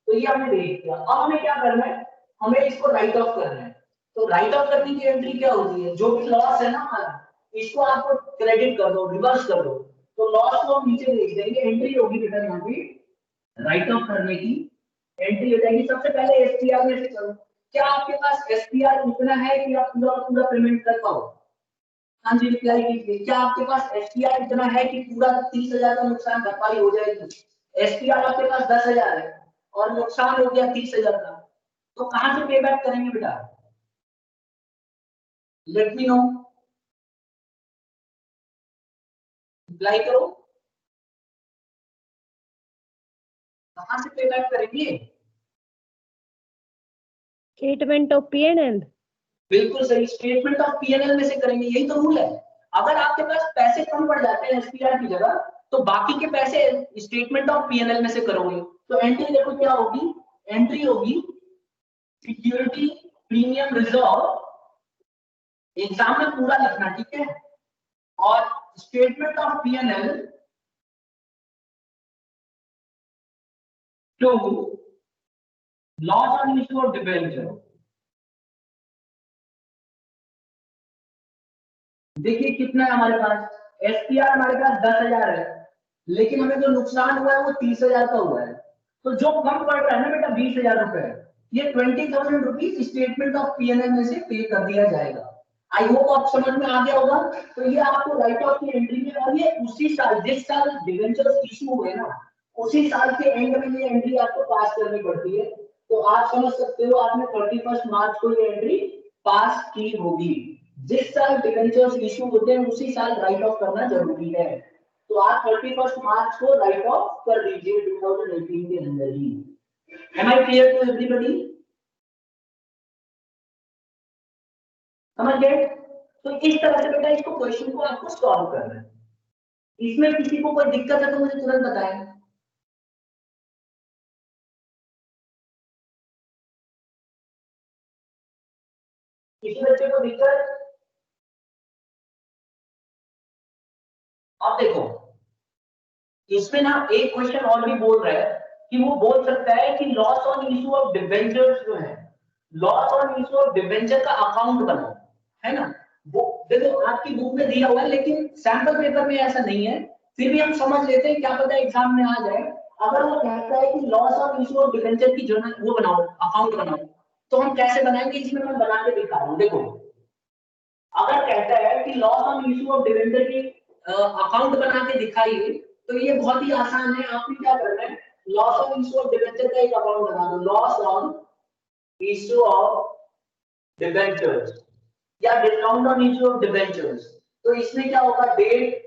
तो ये हमने देख लिया, अब हमें क्या करना है, हमें इसको राइट ऑफ करना है। तो राइट ऑफ करने की एंट्री क्या होती है, जो भी लॉस है ना हमारा, इसको आपको क्रेडिट कर दो, रिवर्स कर दो, तो लॉस को हम नीचे लिख देंगे। एंट्री होगी बेटा यहाँ पे राइट ऑफ करने की एंट्री हो जाएगी। सबसे पहले एसपीआर में से करो, क्या आपके पास एसपीआर उतना है कि आप पूरा पूरा पेमेंट कर पाओ? हाँ जी रिप्लाई कीजिए, क्या आपके पास एसपीआर इतना है कि पूरा 30,000 का नुकसान भरपाई हो जाएगी? एसपीआर आपके पास 10,000 है और नुकसान हो गया 30,000 का, तो कहां से पे बैक करेंगे बेटा, लेट मी नो, रिप्लाई करो, कहां से पे बैक करेंगे? Statement of PNL. बिल्कुल सही, स्टेटमेंट ऑफ पीएनएल में से करेंगे, यही तो रूल है। अगर आपके पास पैसे कम पड़ जाते हैं एसपीआर की जगह, तो बाकी के पैसे स्टेटमेंट ऑफ पीएनएल में से करोगे। तो एंट्री देखो क्या होगी, एंट्री होगी सिक्योरिटी प्रीमियम रिजर्व, एग्जाम में पूरा लिखना, ठीक है, और statement of PNL to loss on issue of debenture. देखिए कितना है हमारे पास, एसपीआर हमारे पास 10,000 है, लेकिन हमें जो नुकसान हुआ है वो 30,000 का हुआ है। तो जो कम पड़ रहा है ना बेटा 20,000 रुपए, ये 20,000 रुपीज स्टेटमेंट ऑफ पीएनएल में से पे कर दिया जाएगा। आई होप आप समझ में आ गया होगा। तो ये आपको राइट ऑफ की एंट्री में, और ये उसी साल जिस साल डिवेंचर्स इशू हुए ना, उसी साल के एंड में ये एंट्री आपको पास करनी पड़ती है। तो आप समझ सकते हो आपने 31 मार्च को ये एंट्री पास की होगी। जिस साल डिबेंचर्स इशू होते हैं उसी साल राइट ऑफ करना जरूरी है। तो आप 31 मार्च को राइट ऑफ कर दीजिए 2018 के अंदर ही। Am I clear to everybody? समझ गए? तो इस तरह से बेटा इसको क्वेश्चन को आपको सॉल्व करना है। इसमें किसी को कोई दिक्कत है तो मुझे तुरंत बताएं। किसी बच्चे को दिक्कत? अब देखो इसमें ना एक क्वेश्चन और भी बोल रहा है कि वो बोल सकता है कि loss on issue of debentures जो है, loss on issue of debenture का अकाउंट बनाओ, है ना? वो देखो आपकी बुक में दिया हुआ है लेकिन सैंपल पेपर में ऐसा नहीं है, फिर भी हम समझ लेते हैं, क्या पता एग्जाम में आ जाए। अगर वो कहता है कि loss on issue of debenture की जर्नल वो बनाओ, अकाउंट बनाओ, तो हम कैसे बनाएंगे? इसमें मैं बना के दिखा रहा हूँ। देखो अगर कहता है कि loss on issue of debenture की अकाउंट बना के दिखाइए, तो ये बहुत ही आसान है। आपने क्या करना है, loss on issue of debenture का एक अकाउंट बना दो, loss on issue of debentures या discount on issue of debentures. तो इसमें क्या होगा, डेट,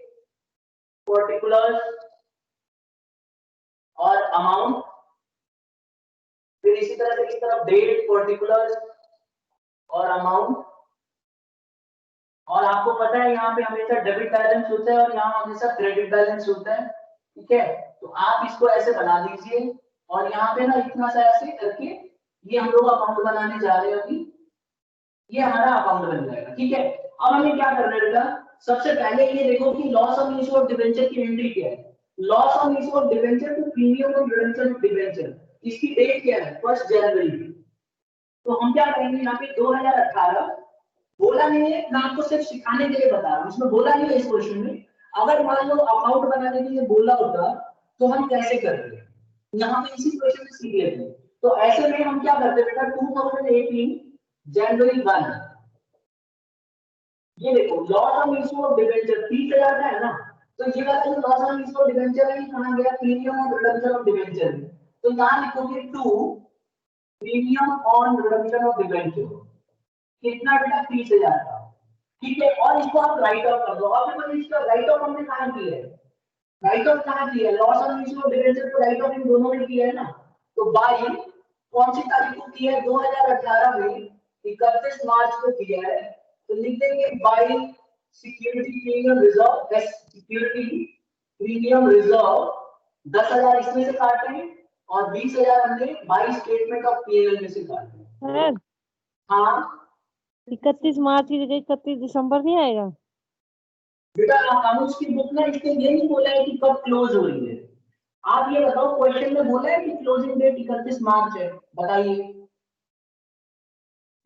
पर्टिकुलर्स और अमाउंट, फिर इसी तरह से इस तरफ डेट, पर्टिकुलर्स और अमाउंट। और आपको पता है यहाँ पे हमेशा डेबिट बैलेंस होता है और यहाँ हमेशा क्रेडिट बैलेंस होता है, ठीक है? तो आप इसको ऐसे बना दीजिए और यहाँ पे ना इतना सा ऐसे करके ये हम लोग अकाउंट बनाने जा रहे हैं अभी, ये हमारा अकाउंट बन जाएगा, ठीक है? अब हमें क्या करना है बेटा, सबसे पहले ये देखो कि loss on issue of debenture की एंट्री क्या है। Loss on issue of debenture to premium on redemption of debenture, इसकी डेट क्या है, 1 जनवरी। तो हम क्या करेंगे, यहाँ पे 2018 बोला नहीं है, मैं आपको सिर्फ सिखाने के लिए बता रहा हूँ, इसमें बोला नहीं है इस क्वेश्चन में। अगर मान लो अकाउंट बनाने के लिए बोला होता तो हम कैसे करते, यहाँ पे इसी क्वेश्चन में सीख लेते हैं। तो ऐसे में हम क्या करते बेटा, 2018 जनवरी 1, ये देखो loss on issue of debenture 30,000 का है ना, तो ये वाला जो loss on issue of debenture है ये कहाँ गया, premium on redemption of debenture में। तो यहाँ लिखोगे 2 premium on redemption of debenture, कितना बेटा, 30,000 का, ठीक है? और इसको आप राइट ऑफ कर दो। अब देखो इसका राइट ऑफ हमने कहाँ किया है, राइट ऑफ कहाँ किया है, loss on issue of debenture को राइट ऑफ इन दोनों में किया है ना। तो बाई कौन सी तारीख को किया है, 2018 में 31 मार्च को किया है। तो लिख देंगे by security premium reserve, security premium reserve 10,000 इसमें से काटे हैं और 20,000 हमने बाई स्टेटमेंट ऑफ पीएनएल में से काटे हैं। हाँ 31 मार्च की जगह 31 दिसंबर नहीं आएगा बेटा, अकाउंट्स की बुक में इसने ये नहीं बोला है कि कब क्लोज हो रही है। आप ये बताओ, क्वेश्चन में बोला है कि क्लोजिंग डेट 31 मार्च है, बताइए,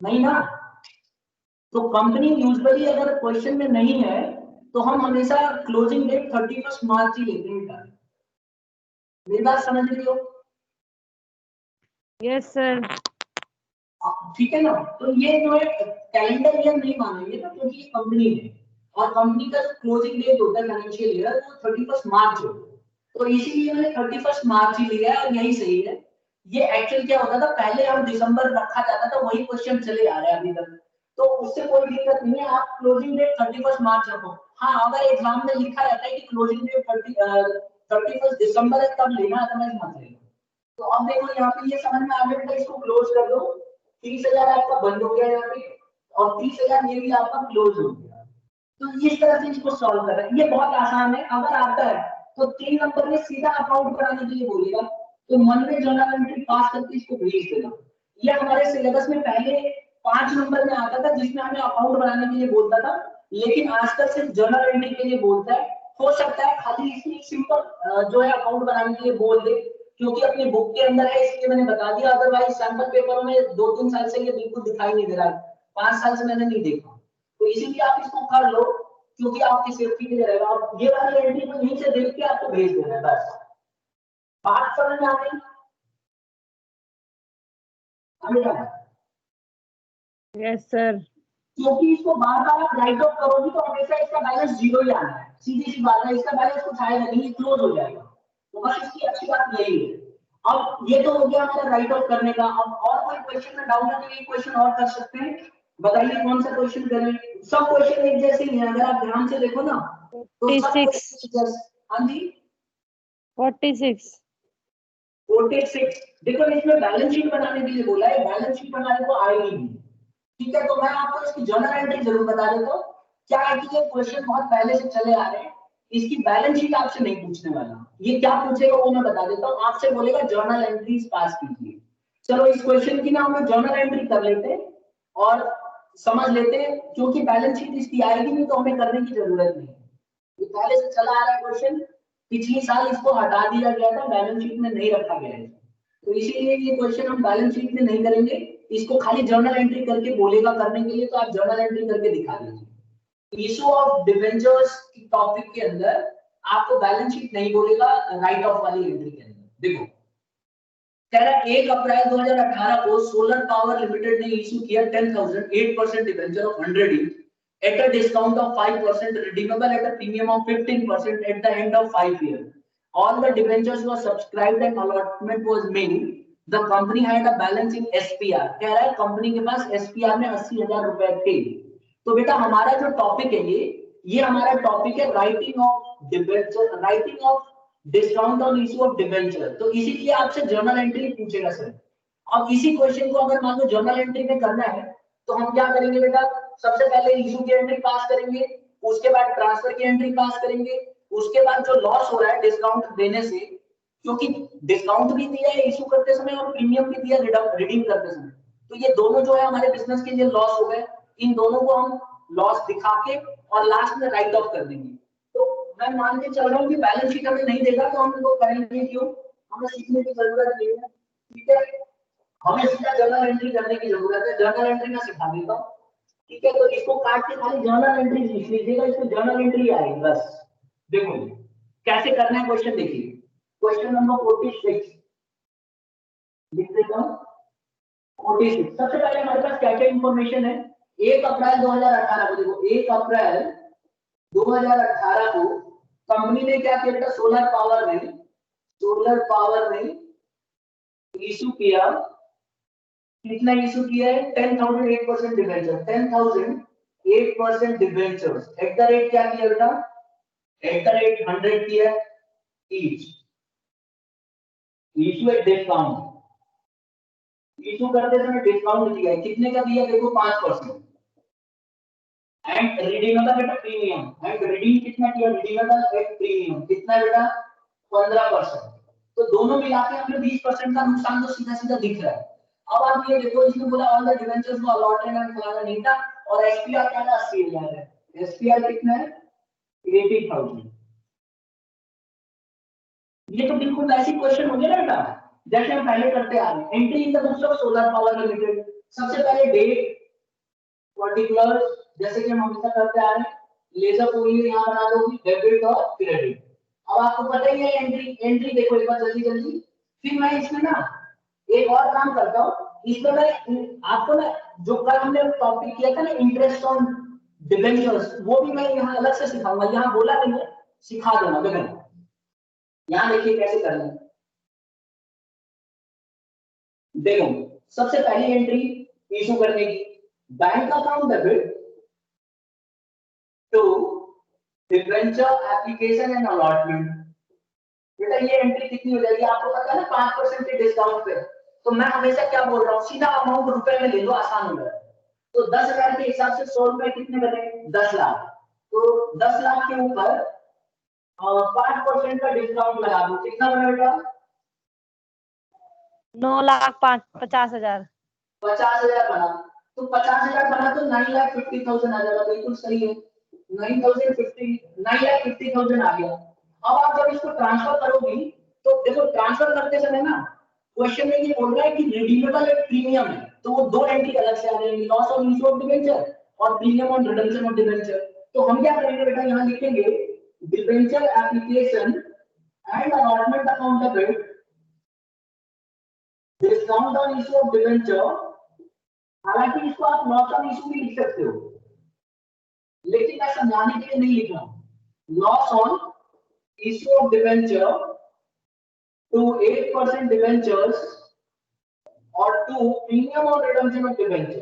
नहीं ना? तो कंपनी यूजुअली अगर क्वेश्चन में नहीं है तो हम हमेशा क्लोजिंग डेट 31 मार्च ही लेते हैं। मेरी बात समझ रही हो? यस सर ठीक है ना? तो ये जो है कैलेंडर ईयर नहीं मानेंगे ना, क्योंकि ये कंपनी है और कंपनी का जो क्लोजिंग डेट होता है फाइनेंशियल ईयर वो 31 मार्च होता है। तो इसीलिए मैंने 31 मार्च ही लिया है और यही सही है। ये एक्चुअल क्या होता था, पहले हम दिसंबर रखा जाता था, वही क्वेश्चन चले आ रहे हैं अभी तक, तो उससे कोई दिक्कत नहीं है। आप क्लोजिंग डेट 31 मार्च रखो। हाँ अगर एग्जाम में लिखा रहता है कि क्लोजिंग डेट 31 दिसंबर है तब लेना, अदरवाइज मत लेना। तो अब देखो यहाँ पे ये समझ में आ गया बेटा, इसको क्लोज कर दो। 30,000 आपका बंद हो गया यहाँ पे और 30,000 ये भी आपका क्लोज हो गया। तो इस तरह से इसको सॉल्व कर रहे हैं, ये बहुत आसान है। अगर आता है तो 3 नंबर में सीधा अकाउंट बनाने के लिए बोलेगा, तो मन में जर्नल एंट्री पास करके इसको भेज देना। ये हमारे सिलेबस में पहले 5 नंबर में आता था जिसमें हमें अकाउंट बनाने के लिए बोलता था, लेकिन आजकल सिर्फ जर्नल एंट्री के लिए बोलता है। हो सकता है खाली इसमें सिंपल जो है अकाउंट बनाने के लिए बोल दे, क्योंकि अपनी बुक के अंदर है इसलिए मैंने बता दिया, अदरवाइज सैंपल पेपरों में 2-3 साल से ये बिल्कुल दिखाई नहीं दे रहा है, 5 साल से मैंने नहीं देखा। तो इसीलिए आप इसको कर लो क्योंकि आपकी सेफ्टी के लिए रहेगा। और ये वाली एंट्री को यहीं से देख के आपको भेज देना है बस। बात समझ में आ गई? यस सर क्योंकि इसको बार बार आप राइट ऑफ करोगे तो हमेशा इसका बैलेंस जीरो ही आना है, सीधी सी बात है, इसका बैलेंस कुछ आएगा नहीं, क्लोज हो जाएगा। तो बस इसकी अच्छी बात यही है। अब ये तो हो गया हमारा राइट ऑफ करने का। अब और कोई क्वेश्चन में डाउट है तो ये क्वेश्चन और कर सकते हैं। बताइए कौन सा क्वेश्चन करें? सब क्वेश्चन एक जैसे ही हैं, अगर आप ध्यान से देखो ना तो सब 46 क्वेश्चन हाँ जी 46 46। देखो इसमें बैलेंस शीट बनाने के लिए बोला है, बैलेंस शीट बनाने को आएगी नहीं। ठीक है, तो मैं आपको इसकी जर्नल एंट्री जरूर बता देता हूँ। क्या है कि ये क्वेश्चन बहुत पहले से चले आ रहे हैं, इसकी बैलेंस शीट आपसे नहीं पूछने वाला। ये क्या पूछेगा वो मैं बता देता हूँ, आपसे बोलेगा जर्नल एंट्रीज पास कीजिए। चलो इस क्वेश्चन की ना हम लोग जर्नल एंट्री कर लेते हैं और समझ लेते हैं, क्योंकि बैलेंस शीट इसकी आएगी नहीं तो हमें करने की जरूरत नहीं है। ये पहले से चला आ रहा है क्वेश्चन, पिछली साल इसको हटा दिया गया था, बैलेंस शीट में नहीं रखा गया है, तो इसीलिए ये क्वेश्चन हम बैलेंस शीट में नहीं करेंगे। इसको खाली जर्नल एंट्री करके बोलेगा करने के लिए, तो आप जर्नल एंट्री करके दिखा दीजिए। इशू ऑफ डिवेंचर्स की टॉपिक के अंदर आपको बैलेंस शीट नहीं बोलेगा, राइट ऑफ वाली एंट्री के अंदर देखो कह रहा है 1 अप्रैल 2018 को सोलर पावर लिमिटेड ने इशू किया 10,000 8% debenture of 100 each at a discount of 5% redeemable at a premium of 15% at the end of 5 years. All the debentures were subscribed and allotment was made. The company had a balance in SPR. कह रहा है company के पास SPR में 80,000 रुपए थे। तो बेटा हमारा जो टॉपिक है ये हमारा टॉपिक है writing of debenture, writing off discount on issue of debenture. तो इसीलिए आपसे जर्नल एंट्री पूछेगा सर। अब इसी क्वेश्चन को अगर मान लो जर्नल एंट्री में करना है तो हम क्या करेंगे बेटा, सबसे पहले इशू की एंट्री पास करेंगे, उसके बाद ट्रांसफर की एंट्री पास करेंगे, उसके बाद जो लॉस हो रहा है डिस्काउंट देने से, क्योंकि डिस्काउंट भी दिया है इशू करते समय और प्रीमियम भी दिया रिडीम करते समय, तो ये दोनों जो है हमारे बिजनेस के लिए लॉस हो गए, इन दोनों को हम लॉस दिखा के और लास्ट में राइट ऑफ कर देंगे। तो मैं मान के चल रहा हूँ कि बैलेंस शीट हमें नहीं देगा तो हम इनको करेंगे क्यों, हमें सीखने की जरूरत नहीं है। ठीक है, हमें सीधा जर्नल एंट्री करने की जरूरत है, जर्नल एंट्री मैं सिखा देता हूँ। ठीक है, तो इसको काट के खाली जर्नल एंट्री लिख लीजिएगा, इसमें जर्नल एंट्री आएगी बस। देखो कैसे करना है क्वेश्चन देखिए, क्वेश्चन नंबर 46 लिख देता हूँ। 46 सबसे पहले हमारे पास क्या क्या इंफॉर्मेशन है। 1 अप्रैल 2018 को देखो, 1 अप्रैल 2018 को कंपनी ने क्या किया बेटा, सोलर पावर में इशू किया, कितना इशू किया है 10,000 8% debenture, 10,000 8% debentures at the rate क्या किया बेटा, एट द रेट 100 किया each, issue at discount, issue करते समय डिस्काउंट दिया है, कितने का दिया देखो 5%, एंड रिडीमेबल बेटा प्रीमियम, एंड रिडीम कितना किया, रिडीमेबल एट प्रीमियम कितना बेटा 15%। तो दोनों मिला के हमें 20% का नुकसान तो सीधा सीधा दिख रहा है। अब आप ये देखो, इसमें बोला ऑल द डिवेंचर्स को अलॉटेड एंड फलाना नहीं था, और एसपीआर क्या है 80,000 है, एसपीआर कितना है 80,000। ये तो बिल्कुल वैसी क्वेश्चन हो गया ना बेटा जैसे हम पहले करते आ रहे हैं, entry in the books of solar power limited. सबसे पहले डेट पर्टिकुलर, जैसे कि हम हमेशा करते आ रहे हैं, लेजर पूरी यहाँ बना दो डेबिट और क्रेडिट। अब आपको पता ही है एंट्री, एंट्री देखो एक बार जल्दी जल्दी। फिर मैं इसमें ना एक और काम करता हूँ, इसमें मैं आपको ना जो कल हमने टॉपिक किया था ना इंटरेस्ट ऑन डिबेंचर्स, वो भी मैं यहाँ अलग से सिखाऊंगा, यहाँ बोला नहीं है, सिखा दूंगा। देखो यहाँ देखिए कैसे करना है, देखो सबसे पहली एंट्री इशू करने की, bank account debit to debenture application and allotment. बेटा ये एंट्री कितनी हो जाएगी आपको पता है ना, 5% के डिस्काउंट पे। तो मैं हमेशा क्या बोल रहा हूँ, सीधा अमाउंट रुपए में ले लो, आसान हो जाए। तो 10,000 के हिसाब से 100 रुपए कितने बने, 10 लाख। तो 10 लाख के ऊपर 5% का डिस्काउंट लगा दो, कितना बना बेटा 9,50,000। 50,000 बना। तो 50,000 बना तो 9,50,000 आ जाएगा, बिल्कुल सही है। 9,50,000 आ गया। अब आप जब इसको ट्रांसफर करोगी तो देखो ट्रांसफर करते समय ना क्वेश्चन में ये बोल रहा है कि रिडीमेबल एट प्रीमियम है, तो वो दो एंट्री अलग से आ जाएंगी, loss on issue of debenture और premium on redemption of debenture. तो हम क्या करेंगे बेटा, यहाँ लिखेंगे debenture application and allotment account debit discount on issue of debenture. हालांकि इसको आप लॉस ऑन इशू भी लिख सकते हो, लेकिन मैं समझाने के लिए नहीं लिख रहा हूं। Loss on issue of debenture to 8% debentures और टू प्रीमियम और रिडम्पशन ऑफ डिबेंचर।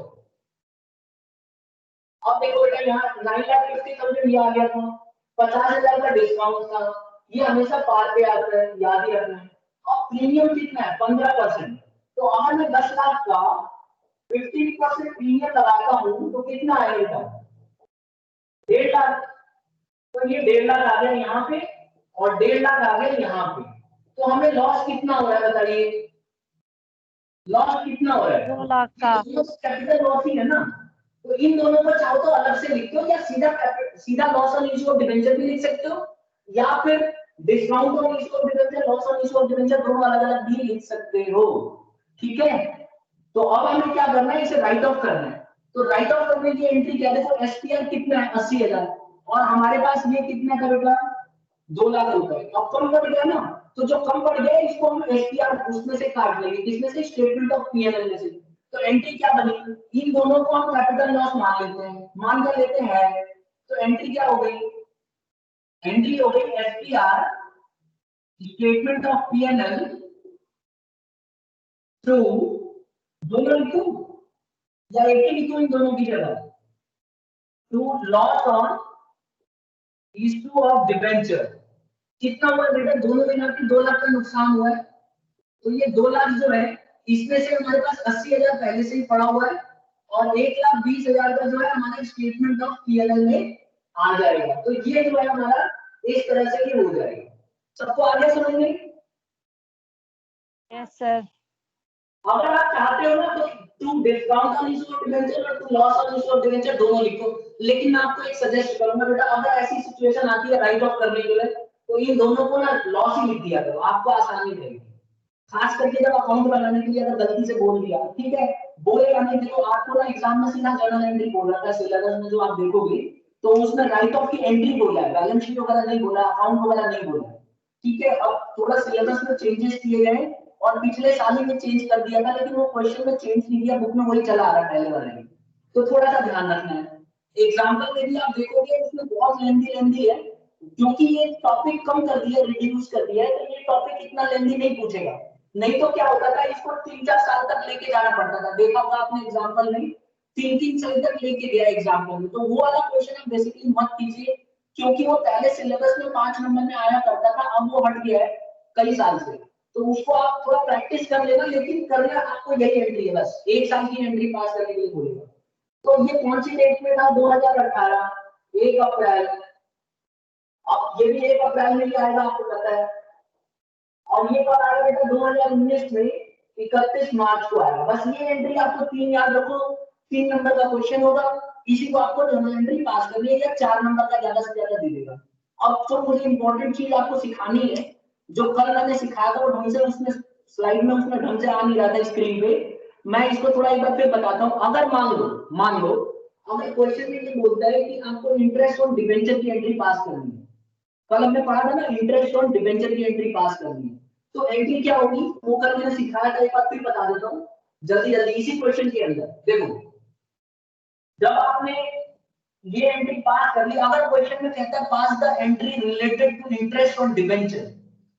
अब देखो बेटा यहाँ 9,50,000 ये आ गया था, 50,000 का डिस्काउंट था, ये हमेशा पार पे आता है, याद ही रखना है। अब प्रीमियम कितना है 15%, तो अगर मैं 10 लाख का 15% प्रीमियम लगाता हूँ तो कितना आएगा, 1.5 लाख। तो ये 1.5 लाख आ गया यहाँ पे और 1.5 लाख आ गया यहाँ पे, तो हमें लॉस कितना हो रहा है बताइए, लॉस कितना हो रहा है, 2 लाख का। कैपिटल लॉस ही है ना। तो इन दोनों को चाहो तो अलग से लिखते हो, या सीधा loss on issue of debenture भी लिख सकते हो, या फिर discount on issue of debenture, loss on issue of debenture दोनों अलग अलग भी लिख सकते हो। ठीक है, तो अब हमें क्या करना है, इसे राइट ऑफ करना है। तो राइट ऑफ करने की एंट्री क्या है, देखो एसपीआर कितना है 80,000 और हमारे पास ये कितना का बेटा 2 लाख रुपए, अब कम पड़ गया ना, तो जो कम पड़ गया इसको हम एसपीआर उसमें से काट लेंगे, किसमें से, स्टेटमेंट ऑफ पीएनएल में से। तो एंट्री क्या बनेगी, इन दोनों को हम कैपिटल लॉस मान लेते हैं, मान कर लेते हैं, तो एंट्री क्या हो गई, एंट्री हो गई SPR statement of PNL through, दोनों लिखूं या एक ही लिखूं इन दोनों की जगह, to loss on issue of debenture. कितना हुआ बेटा, दोनों मिला के 2 लाख का नुकसान हुआ है, तो ये 2 लाख जो है इसमें से हमारे पास 80,000 पहले से ही पड़ा हुआ है और 1,20,000 का जो है हमारे स्टेटमेंट ऑफ पीएनएल में आ जाएगा। तो ये जो है हमारा इस तरह से ये हो जाएगा। सबको आ गया समझ में? Yes sir. अगर आप चाहते हो ना तो to discount on issue of debenture और to loss on issue of debenture दोनों लिखो, लेकिन मैं आपको एक सजेस्ट करूंगा बेटा, अगर ऐसी सिचुएशन आती है राइट ऑफ करने के लिए तो इन दोनों को ना लॉस ही लिख दिया करो, आपको आसानी रहेगी। खास करके जब अकाउंट बनाने के लिए अगर गलती से बोल दिया, ठीक है, बोलेगा नहीं, देखो आपको ना एग्जाम में सीधा जर्नल एंट्री बोल रहा था, सिलेबस में जो आप देखोगे तो उसमें राइट ऑफ की एंट्री बोला है, बैलेंस शीट वगैरह नहीं बोला, अकाउंट वगैरह नहीं बोला। ठीक है, अब थोड़ा सिलेबस में चेंजेस किए गए और पिछले साल ही में चेंज कर दिया था, लेकिन वो क्वेश्चन में चेंज नहीं किया, बुक में वही चला आ रहा है पहले वाले में, तो थोड़ा सा ध्यान रखना है। एग्जाम्पल में भी आप देखोगे उसमें बहुत लेंदी है, क्योंकि ये टॉपिक कम कर दिया, रिड्यूस कर दिया है, तो ये टॉपिक इतना लेंदी नहीं पूछेगा। नहीं तो क्या होता था, इसको 3-4 साल तक लेके जाना पड़ता था, देखा होगा आपने एग्जाम्पल में 3-3 साल तक लेके गया एग्जाम्पल में, तो वो वाला क्वेश्चन आप बेसिकली मत कीजिए, क्योंकि वो पहले सिलेबस में 5 नंबर में आया करता था, अब वो हट गया है कई साल से, तो उसको आप थोड़ा प्रैक्टिस कर लेना, लेकिन करना आपको यही एंट्री है, बस 1 साल की एंट्री पास करने के लिए बोलेगा। तो ये कौन सी डेट में था, 2018 1 अप्रैल, अब ये भी 1 अप्रैल में ही आएगा आपको पता है, और ये कब आएगा बेटा 2019 में 31 मार्च को आएगा। बस ये एंट्री आपको 3 याद रखो, 3 नंबर का क्वेश्चन होगा, इसी को आपको जर्नल एंट्री पास करनी है, या 4 नंबर का ज्यादा से ज्यादा दे देगा। अब तो मुझे इंपॉर्टेंट चीज आपको सिखानी है, जो कल मैंने सिखाया था वो ढंग से उसमें स्लाइड में उसमें ढंग से आ नहीं रहा था स्क्रीन पे, मैं इसको थोड़ा एक बार फिर बताता हूँ। अगर मान लो अगर क्वेश्चन में ये बोलता है कि आपको इंटरेस्ट ऑन डिबेंचर की एंट्री पास करनी है, कल हमने पढ़ा था ना इंटरेस्ट ऑन डिबेंचर की एंट्री पास करनी है, तो एंट्री क्या होगी वो कल मैंने सिखाया था, एक बार फिर बता देता हूँ जल्दी जल्दी इसी क्वेश्चन के अंदर। देखो जब आपने ये एंट्री पास कर ली, अगर क्वेश्चन में कहता है pass the entry related to interest on debenture,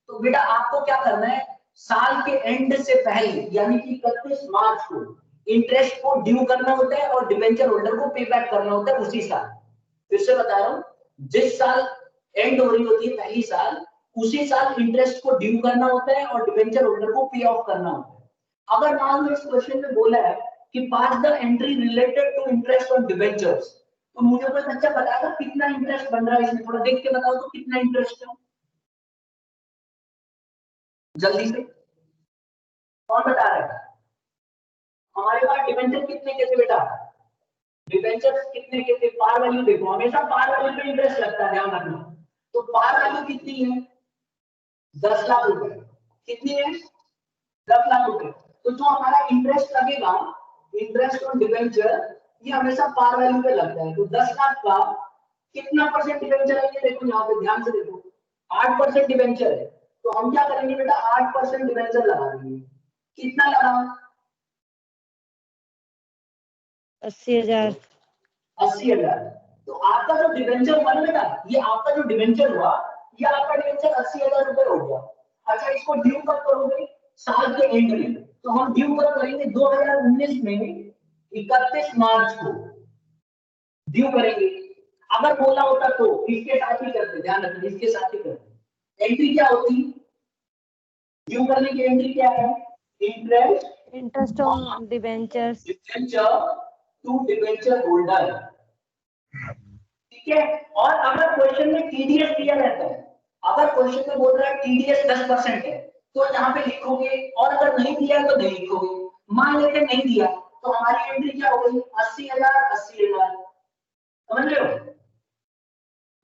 तो बेटा आपको क्या करना है, साल के एंड से पहले यानी कि 31 मार्च को इंटरेस्ट को ड्यू करना होता है और डिबेंचर होल्डर को पे बैक करना होता है उसी साल। फिर से बता रहा हूं, जिस साल एंड हो रही होती है पहली साल, उसी साल इंटरेस्ट को ड्यू करना होता है और डिबेंचर होल्डर को पे ऑफ करना होता है। अगर मान लो इस क्वेश्चन में बोला है कि pass the entry related to interest on debentures, तो मुझे कोई बच्चा बताएगा कितना इंटरेस्ट बन रहा है इसमें, थोड़ा देख के बताओ तो कितना इंटरेस्ट है जल्दी से, कौन बता रहा है? हमारे पास डिबेंचर कितने के थे बेटा, डिबेंचर कितने के थे, पार वैल्यू देखो, हमेशा पार वैल्यू पे इंटरेस्ट लगता है, ध्यान रखना। तो पार वैल्यू कितनी है, 10 लाख रुपए, कितनी है 10 लाख रुपए, तो जो हमारा इंटरेस्ट लगेगा, इंटरेस्ट ऑन डिबेंचर, ये हमेशा पार वैल्यू पे लगता है। तो 10 लाख का कितना परसेंट डिबेंचर है, ये देखो यहाँ पे ध्यान से देखो, 8% डिबेंचर है, तो हम क्या करेंगे बेटा 8% डिबेंचर लगा देंगे, कितना लगा 80,000। 80,000। तो आपका जो डिबेंचर हुआ ना बेटा, ये आपका जो डिबेंचर हुआ, ये आपका डिबेंचर 80,000 रुपए हो गया। अच्छा इसको ड्यू कब करोगे, साल के एंड में, तो हम ड्यू कब करेंगे 2019 में 31 मार्च को ड्यू करेंगे। अगर बोला होता तो इसके साथ ही करते, ध्यान रखना इसके साथ ही करते। एंट्री क्या होती, ड्यू करने की एंट्री क्या है, interest on debentures to debenture holder, ठीक है। और अगर क्वेश्चन में टीडीएस दिया रहता है, अगर क्वेश्चन में बोल रहा है टीडीएस 10% है तो यहाँ पे लिखोगे, और अगर नहीं दिया तो नहीं लिखोगे। मान लेते नहीं दिया तो हमारी एंट्री क्या हो गई, 80,000 80,000, समझ रहे हो।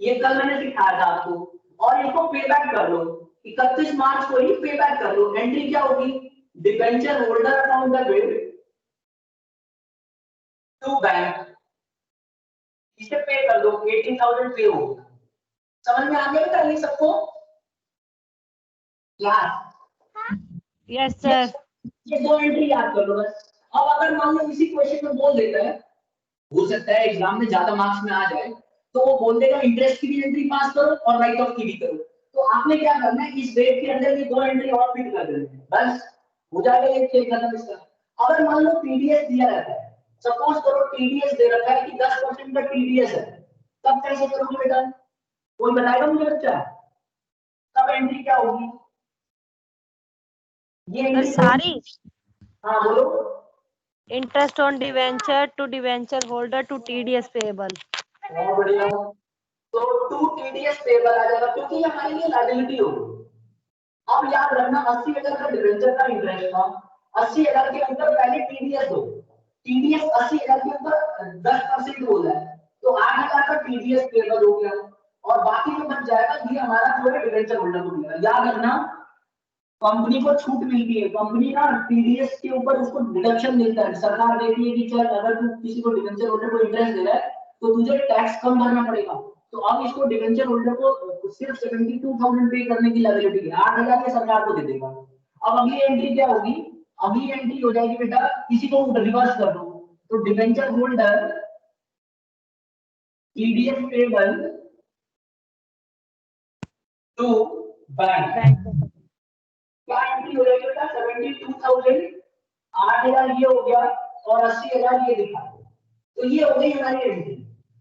ये कल मैंने सिखाया था आपको, और इसको पे बैक कर लो, 31 मार्च को ही पे बैक कर लो। एंट्री क्या होगी, debenture holder account debit to bank, इसे पे कर दो, 18,000 पे होगा। समझ में आ गया बेटा ये सबको क्लास। Yes sir. ये दो एंट्री याद कर लो बस। अब अगर मान लो इसी क्वेश्चन में बोल देता है, हो सकता है एग्जाम में ज्यादा मार्क्स में आ जाए, तो वो बोल देगा इंटरेस्ट की भी एंट्री पास करो और राइट ऑफ की भी करो। तो आपने क्या करना है, इस डेट के अंदर ये दो एंट्री और फिट कर देनी है, बस हो जाएगा ये खेल खत्म इसका। अगर मान लो टीडीएस दिया रहता है, सपोज करो टीडीएस दे रखा है कि 10% का टीडीएस है, तब कैसे करोगे बेटा, कोई बताएगा मुझे बच्चा, तब एंट्री क्या होगी, ये एंट्री सारी। हाँ बोलो। Interest on debenture to debenture holder to TDS payable. बहुत बढ़िया। तो टू टीडीएस पेएबल आ जाएगा क्योंकि ये हमारे लिए लायबिलिटी होगी। अब याद रखना 80,000 का डिवेंचर का इंटरेस्ट था, 80,000 के ऊपर पहले टीडीएस दो, टीडीएस 80,000 के ऊपर 10% हो जाए तो 8,000 का टीडीएस पेएबल हो गया, और बाकी जो बच जाएगा ये हमारा जो है डिवेंचर होल्डर को मिलेगा। याद रखना कंपनी को छूट मिलती है, कंपनी ना टीडीएस के ऊपर उसको डिडक्शन मिलता है, सरकार देती है कि चल अगर तू किसी को डिवेंचर होल्डर को इंटरेस्ट दे रहा है तो तुझे टैक्स कम भरना पड़ेगा। तो अब इसको डिवेंचर होल्डर को सिर्फ 72,000 पे करने की लायबिलिटी है, 8,000 ये सरकार को दे देगा। अब अगली एंट्री क्या होगी, अगली एंट्री हो जाएगी बेटा, किसी को रिवर्स कर दो, तो debenture holder TDS payable to bank, क्या एंट्री हो जाएगी बेटा, 72,000, 8,000 ये हो गया और 80,000 ये दिखा। तो ये हो गई हमारी एंट्री,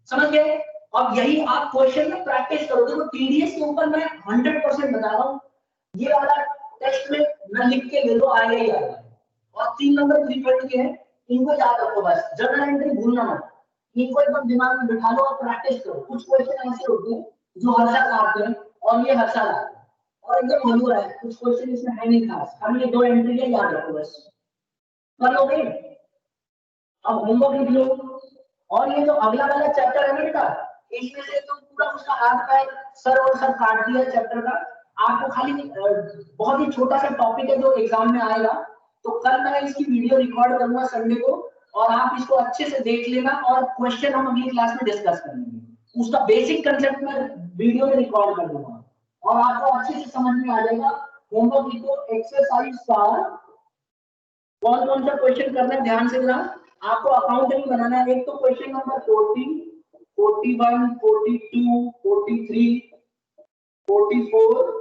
समझ गए। अब यही आप क्वेश्चन में प्रैक्टिस करोगे तो टीडीएस के ऊपर मैं 100% बता रहा हूँ, ये वाला टेस्ट में मैं लिख के ले लो आएगा ही आएगा। और 3 नंबर 3 के हैं, इनको याद रखो बस, जनरल एंट्री भूलना मत, इनको एकदम दिमाग में बिठा लो और प्रैक्टिस करो। कुछ क्वेश्चन ऐसे होते हैं जो हर साल आते हैं और ये हर साल आते हैं और एकदम मधुर है, कुछ क्वेश्चन इसमें है नहीं खास, हम ये दो एंट्री के याद रखो बस, कर लोगे। अब होमवर्क लिख लो, और ये जो अगला वाला चैप्टर है ना बेटा, इसमें से तो पूरा उसका हाथ पैर सर और सर काट दिया चैप्टर का। आपको खाली बहुत ही छोटा सा टॉपिक है जो एग्जाम में आएगा, तो कल मैं इसकी वीडियो रिकॉर्ड करूंगा संडे को, और आप इसको अच्छे से देख लेना और क्वेश्चन हम अगली क्लास में डिस्कस करेंगे। उसका बेसिक कंसेप्ट मैं वीडियो में रिकॉर्ड कर दूंगा और आपको अच्छे से समझ में आ जाएगा। होमवर्क लिखो, एक्सरसाइज का कौन कौन सा क्वेश्चन करना है ध्यान से जरा, आपको अकाउंट नहीं बनाना है। एक तो क्वेश्चन नंबर 40, 41, 42, 43, 44,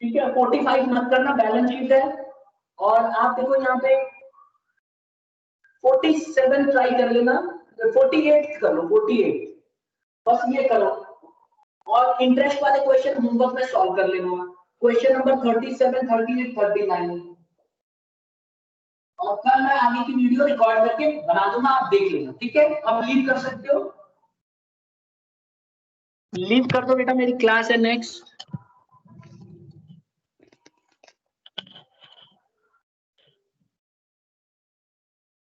ठीक है, 45 मत करना, बैलेंस शीट है। और आप देखो यहाँ पे 47 ट्राई कर लेना, 48 कर लो, 48 बस ये करो। और इंटरेस्ट वाले क्वेश्चन होमवर्क में सॉल्व कर लेना, क्वेश्चन नंबर 37, 38, 39। और कल मैं आगे की वीडियो रिकॉर्ड करके बना दूंगा, आप देख लेना, ठीक है। अब लीव कर सकते हो, लीव कर दो बेटा, मेरी क्लास है नेक्स्ट।